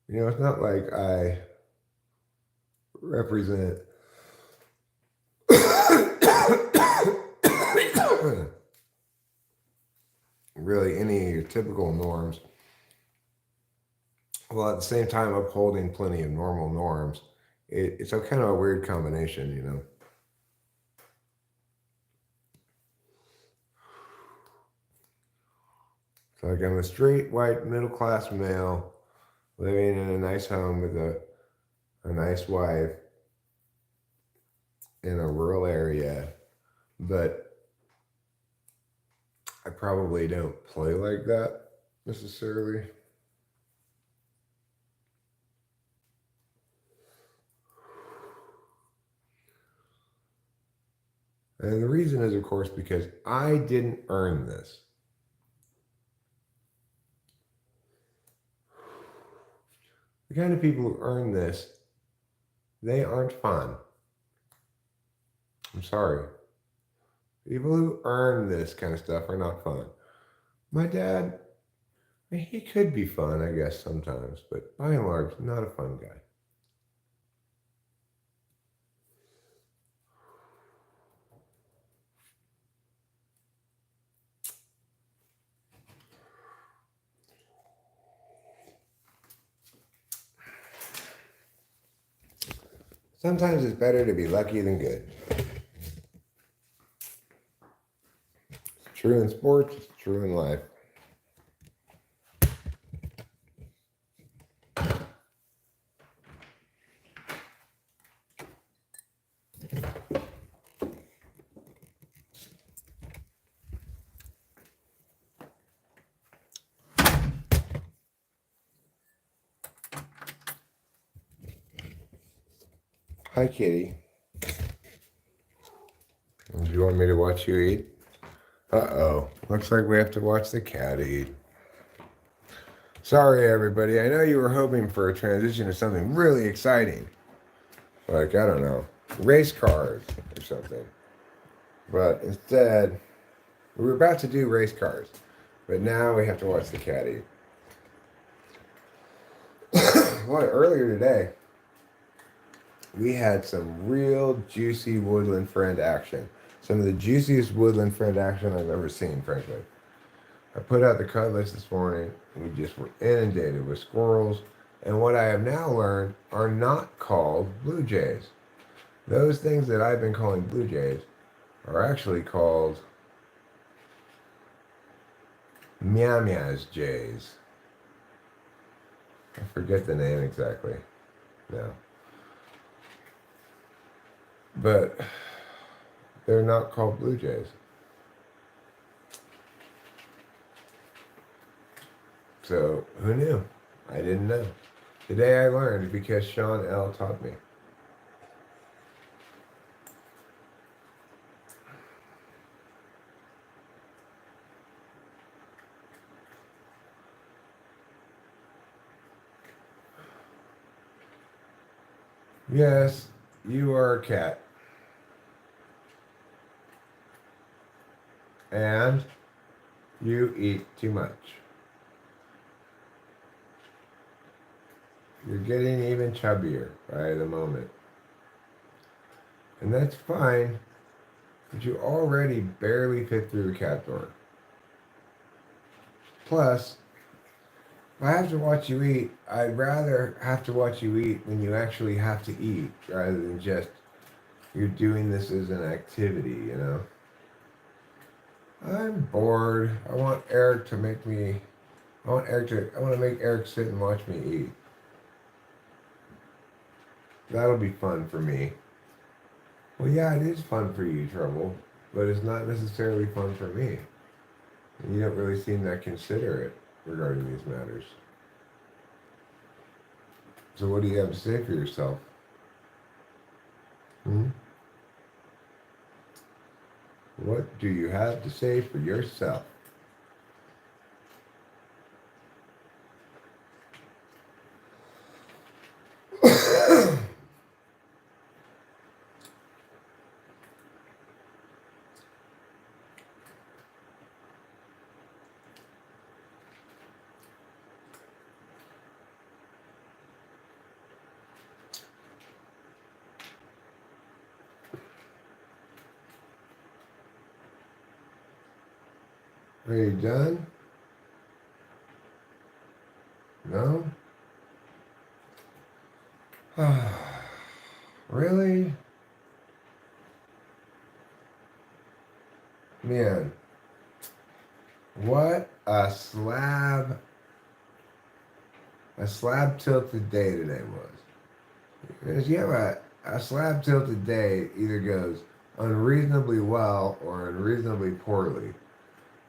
You know, it's not like I represent really any of your typical norms, while at the same time upholding plenty of normal norms. It's a kind of a weird combination, you know. It's like I'm a straight white middle class male living in a nice home with a nice wife in a rural area, but I probably don't play like that necessarily. And the reason is, of course, because I didn't earn this. The kind of people who earn this, they aren't fun. I'm sorry. People who earn this kind of stuff are not fun. My dad mean, he could be fun, I guess, sometimes, but by and large, not a fun guy. Sometimes it's better to be lucky than good. It's true in sports, it's true in life. Hi, kitty. Do you want me to watch you eat? Uh-oh. Looks like we have to watch the cat eat. Sorry, everybody. I know you were hoping for a transition to something really exciting. Like, I don't know, race cars or something. But instead, we were about to do race cars. But now we have to watch the cat eat. Well, earlier today, we had some real juicy woodland friend action. Some of the juiciest woodland friend action I've ever seen, frankly. I put out the cut list this morning, and we just were inundated with squirrels. And what I have now learned are not called blue jays. Those things that I've been calling blue jays are actually called meow-meows jays. I forget the name exactly now. But they're not called blue jays. So, who knew? I didn't know. Today I learned because Sean L. taught me. Yes, you are a cat. And you eat too much. You're getting even chubbier by the moment. And that's fine, but you already barely fit through a cat door. Plus, if I have to watch you eat, I'd rather have to watch you eat when you actually have to eat, rather than just you're doing this as an activity, you know? I'm bored. I want to make Eric sit and watch me eat. That'll be fun for me. Well, yeah, it is fun for you, Trouble, but it's not necessarily fun for me. And you don't really seem that considerate regarding these matters. So what do you have to say for yourself? What do you have to say for yourself? Are you done? No? Really? Man, what a slab tilted day today was. Because you have a slab tilted day either goes unreasonably well or unreasonably poorly.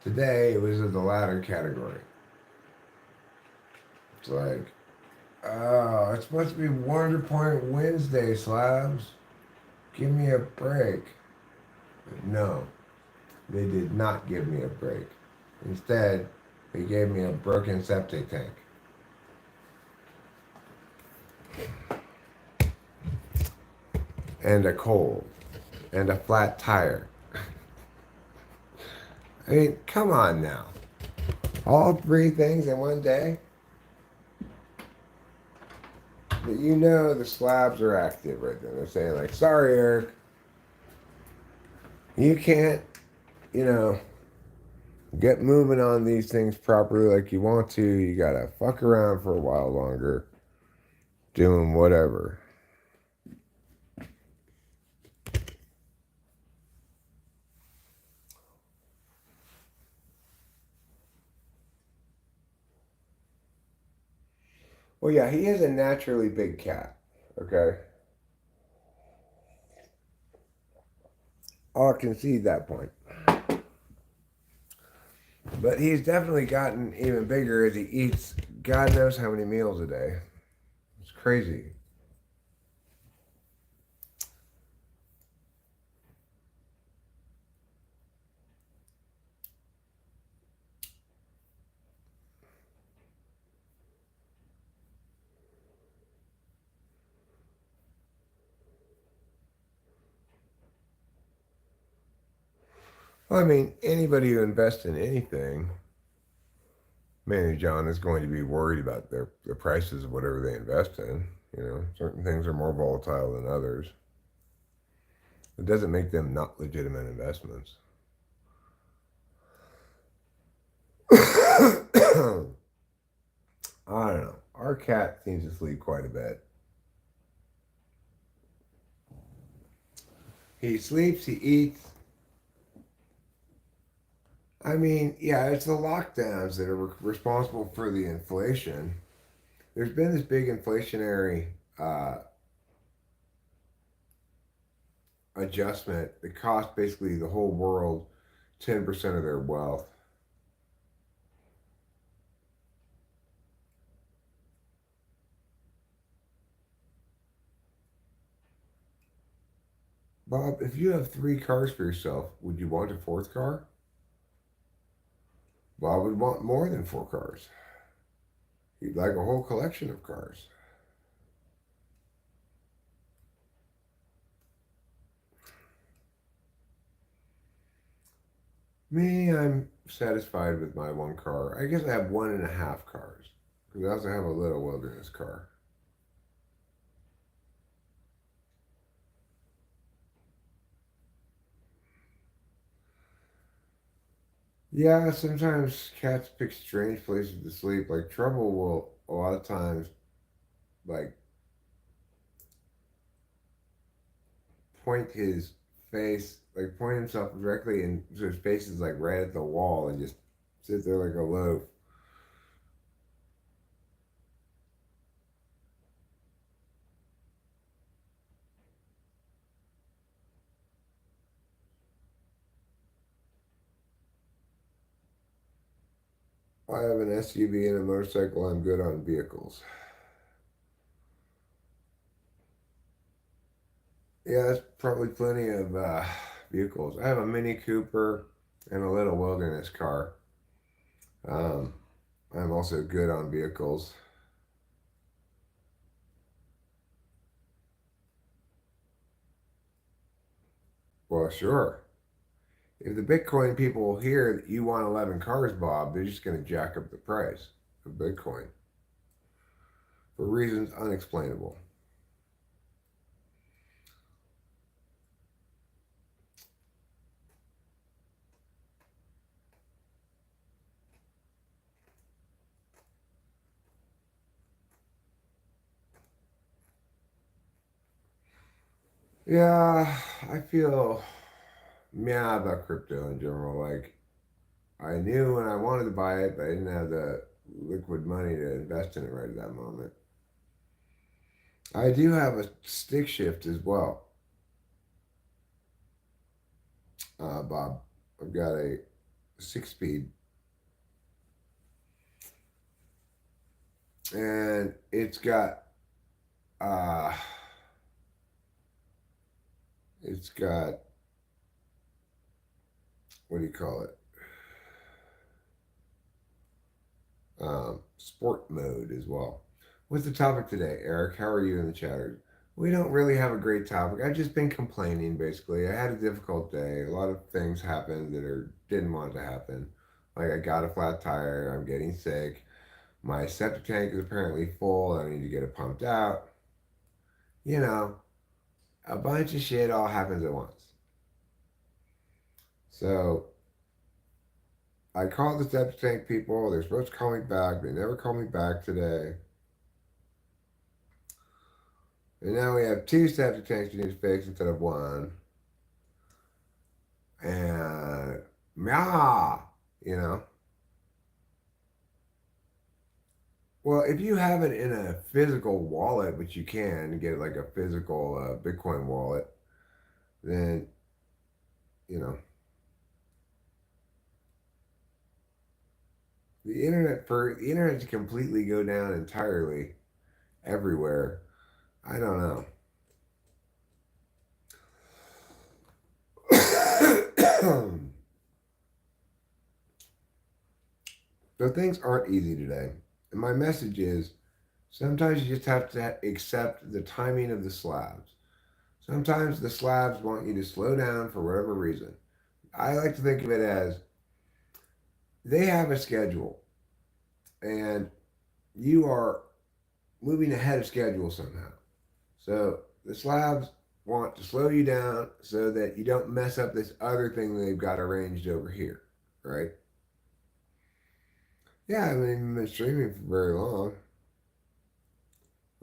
Today it was in the latter category. It's like, oh, it's supposed to be Wonder Point Wednesday, slabs. Give me a break. But no, they did not give me a break. Instead, they gave me a broken septic tank. And a cold. And a flat tire. I mean, come on now. All three things in one day. But you know the slabs are active right there. They're saying like, sorry, Eric, you can't, you know, get moving on these things properly like you want to. You gotta fuck around for a while longer, doing whatever. Well, yeah, he is a naturally big cat. Okay, I'll concede that point. But he's definitely gotten even bigger as he eats God knows how many meals a day. It's crazy. Well, I mean, anybody who invests in anything, Manny John, is going to be worried about the prices of whatever they invest in. You know, certain things are more volatile than others. It doesn't make them not legitimate investments. I don't know. Our cat seems to sleep quite a bit. He sleeps, he eats. I mean, yeah, it's the lockdowns that are responsible for the inflation. There's been this big inflationary uh, adjustment that cost basically the whole world 10% of their wealth. Bob, if you have three cars for yourself, would you want a fourth car? Bob would want more than four cars. He'd like a whole collection of cars. Me, I'm satisfied with my one car. I guess I have one and a half cars because I also have a little wilderness car. Yeah, sometimes cats pick strange places to sleep. Like Trouble will a lot of times like point his face, like point himself directly, and so his face is like right at the wall, and just sit there like a loaf. I have an SUV and a motorcycle. I'm good on vehicles. Yeah, that's probably plenty of vehicles. I have a Mini Cooper and a little wilderness car. Um, I'm also good on vehicles. Well, sure. If the Bitcoin people hear that you want 11 cars, Bob, they're just going to jack up the price of Bitcoin for reasons unexplainable. Yeah, I feel meh about crypto in general. Like, I knew when I wanted to buy it, but I didn't have the liquid money to invest in it right at that moment. I do have a stick shift as well, Bob. I've got a 6 speed, and uh, it's got what do you call it? Sport mode as well. What's the topic today, Eric? How are you in the chatter? We don't really have a great topic. I've just been complaining basically. I had a difficult day. A lot of things happened that didn't want to happen. Like I got a flat tire, I'm getting sick, my septic tank is apparently full, I need to get it pumped out. You know, a bunch of shit all happens at once. So I called the septic tank people. They're supposed to call me back. They never called me back today. And now we have two septic tanks we need to fix instead of one. And yeah, you know. Well, if you have it in a physical wallet, which you can get like a physical Bitcoin wallet, then you know the internet to completely go down entirely everywhere. I don't know. So things aren't easy today. And my message is sometimes you just have to accept the timing of the slabs. Sometimes the slabs want you to slow down for whatever reason. I like to think of it as they have a schedule and you are moving ahead of schedule somehow. So the slabs want to slow you down so that you don't mess up this other thing they've got arranged over here, right? Yeah, I haven't even been streaming for very long.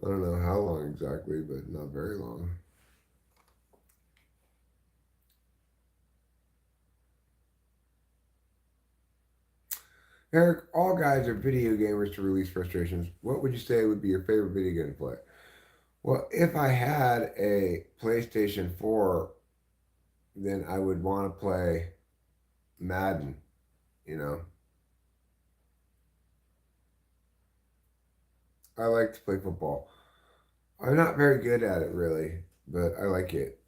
I don't know how long exactly, but not very long. Eric, all guys are video gamers to release frustrations. What would you say would be your favorite video game to play? Well, if I had a PlayStation 4, then I would want to play Madden, you know. I like to play football. I'm not very good at it really, but I like it.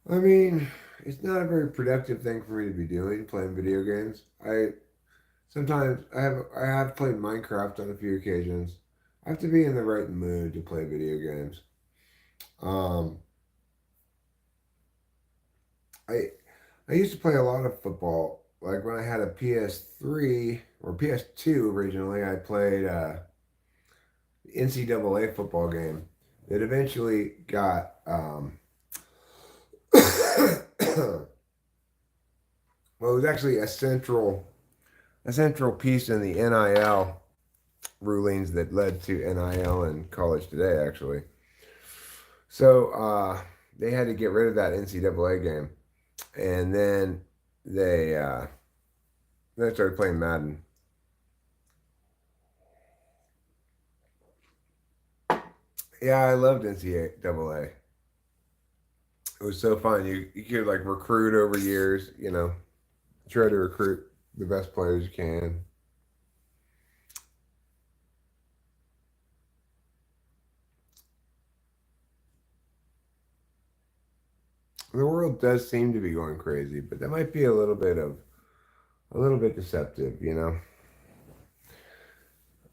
I mean, it's not a very productive thing for me to be doing, playing video games. I have played Minecraft on a few occasions. I have to be in the right mood to play video games. Um, I I used to play a lot of football. Like when I had a PS3 or PS2 originally, I played NCAA football game that eventually got well, it was actually a central piece in the NIL rulings that led to NIL in college today, actually. So they had to get rid of that NCAA game, and then they started playing Madden. Yeah, I loved NCAA. It was so fun. You could like recruit over years, try to recruit the best players you can. The world does seem to be going crazy, but that might be a little bit deceptive.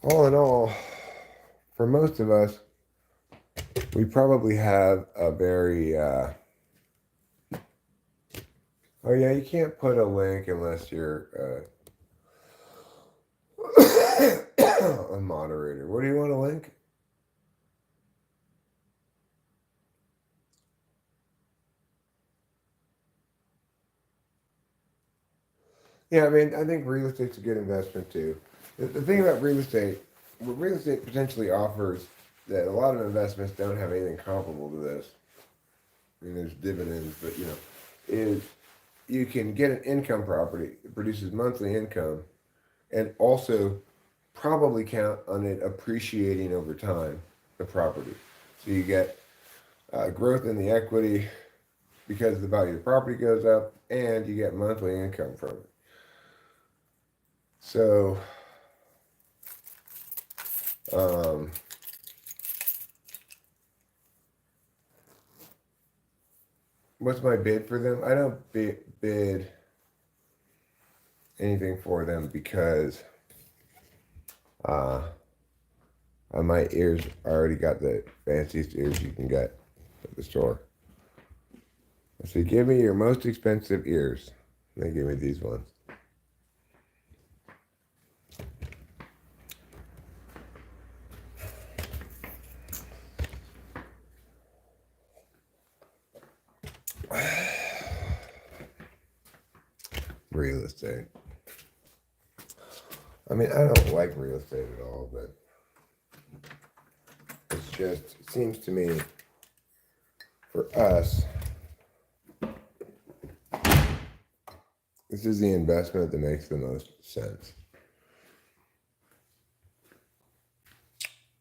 All in all, for most of us, we probably have a very oh yeah, you can't put a link unless you're a moderator. What do you want a link? Yeah, I mean, I think real estate's a good investment too. The thing about real estate, what real estate potentially offers that a lot of investments don't have anything comparable to this. I mean, there's dividends, but is you can get an income property that produces monthly income and also probably count on it appreciating over time, the property. So you get growth in the equity because the value of the property goes up and you get monthly income from it. So, um, what's my bid for them? I don't bid anything for them because On my ears, I already got the fanciest ears you can get at the store. I said, give me your most expensive ears. And they gave me these ones. Real estate. I mean, I don't like real estate at all, but it's just, it seems to me, for us, this is the investment that makes the most sense.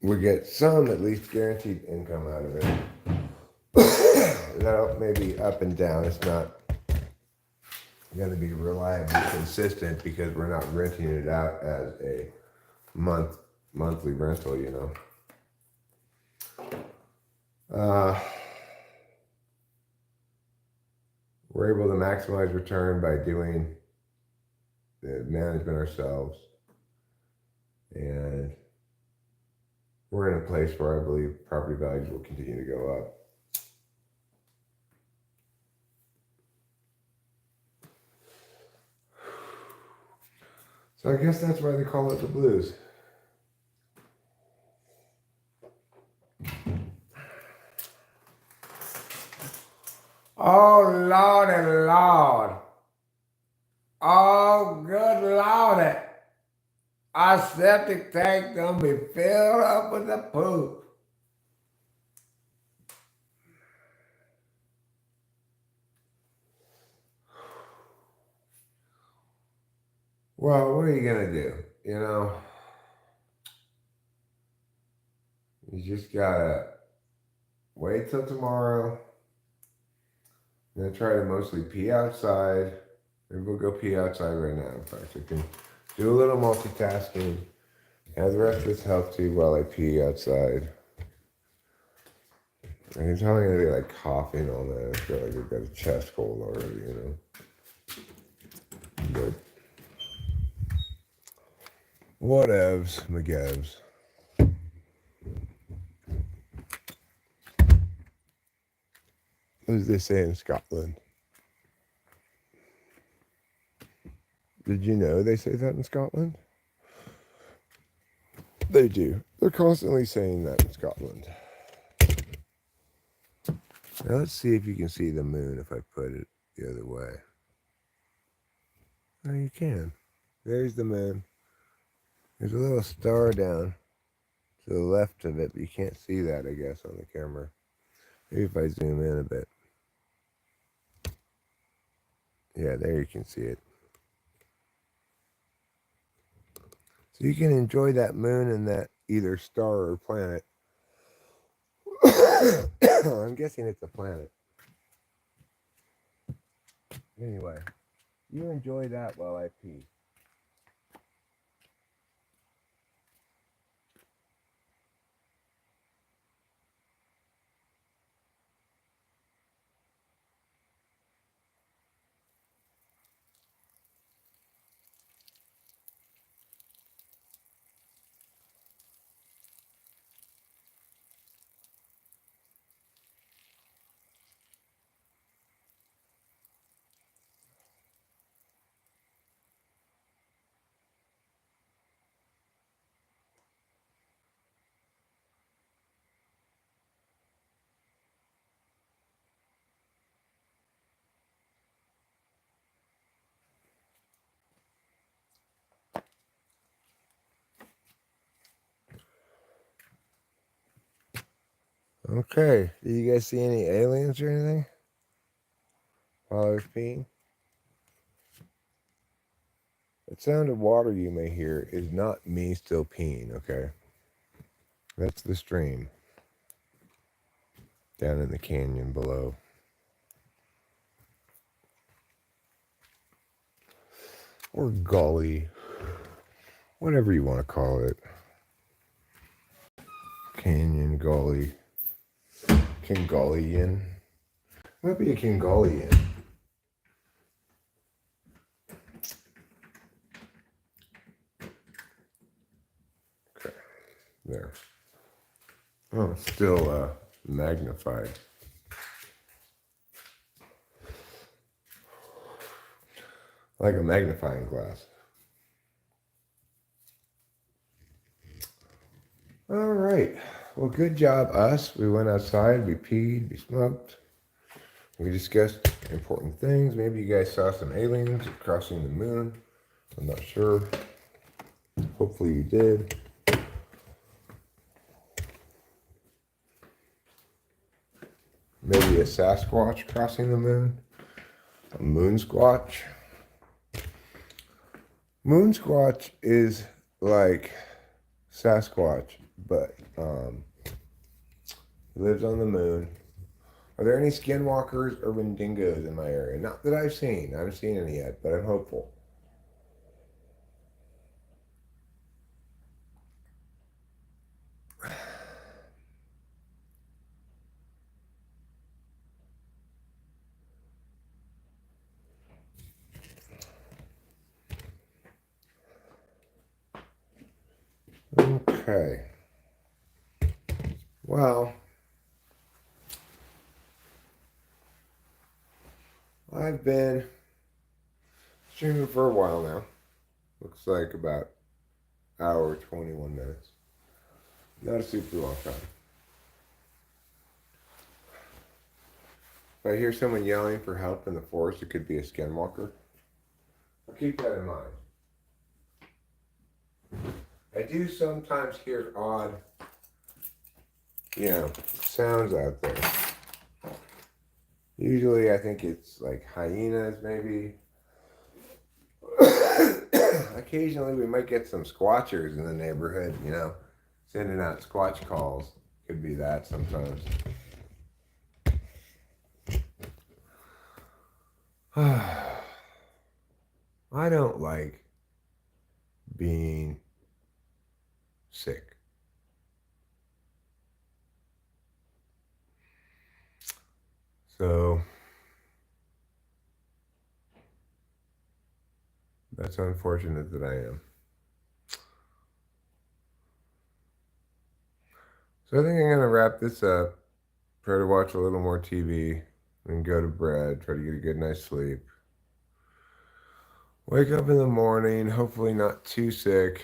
We get some, at least, guaranteed income out of it. That'll maybe up and down. It's not going to be reliably consistent because we're not renting it out as a monthly rental, you know. We're able to maximize return by doing the management ourselves, and we're in a place where I believe property values will continue to go up. So I guess that's why they call it the blues. Oh, Lordy, Lord. Oh, good Lordy. Our septic tank gonna be filled up with the poop. Well, what are you gonna do? You know, you just gotta wait till tomorrow. I'm gonna try to mostly pee outside. Maybe we'll go pee outside right now. In fact, I can do a little multitasking. Have the rest of this health tea while I pee outside. I can tell I'm gonna be like coughing all night. I feel like I've got a chest cold already, you know. But whatevs, McGevs. What does they say in Scotland? Did you know they say that in Scotland? They do. They're constantly saying that in Scotland. Now let's see if you can see the moon if I put it the other way. Oh, you can. There's the moon. There's a little star down to the left of it, but you can't see that, I guess, on the camera. Maybe if I zoom in a bit. Yeah, there you can see it. So you can enjoy that moon and that either star or planet. I'm guessing it's a planet. Anyway, you enjoy that while I pee. Okay, did you guys see any aliens or anything while I was peeing? The sound of water you may hear is not me still peeing, okay? That's the stream down in the canyon below. Or gully, whatever you want to call it. Canyon, gully, Kingolian. Might be a Kingolian. There. Oh, it's still magnified. Like a magnifying glass. All right. Well, good job, us. We went outside, we peed, we smoked. We discussed important things. Maybe you guys saw some aliens crossing the moon. I'm not sure. Hopefully you did. Maybe a Sasquatch crossing the moon. A moon squatch. Moon squatch is like Sasquatch, but lives on the moon. Are there any skinwalkers or Wendigos in my area? Not that I've seen. I haven't seen any yet, but I'm hopeful. Okay. Well, I've been streaming for a while now. Looks like about hour 21 minutes. Not a super long time. If I hear someone yelling for help in the forest, it could be a skinwalker. I'll keep that in mind. I do sometimes hear odd, sounds out there. Usually I think it's like hyenas maybe. Occasionally we might get some squatchers in the neighborhood, sending out squatch calls. Could be that sometimes. I don't like being sick. So that's unfortunate that I am. So I think I'm going to wrap this up, try to watch a little more TV, and go to bed, try to get a good night's sleep. Wake up in the morning, hopefully not too sick.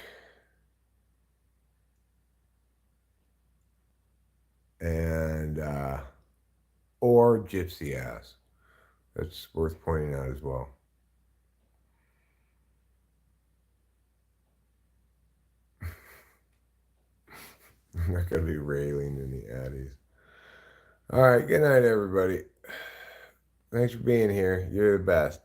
And, or gypsy ass. That's worth pointing out as well. I'm not going to be railing any addies. All right, good night, everybody. Thanks for being here. You're the best.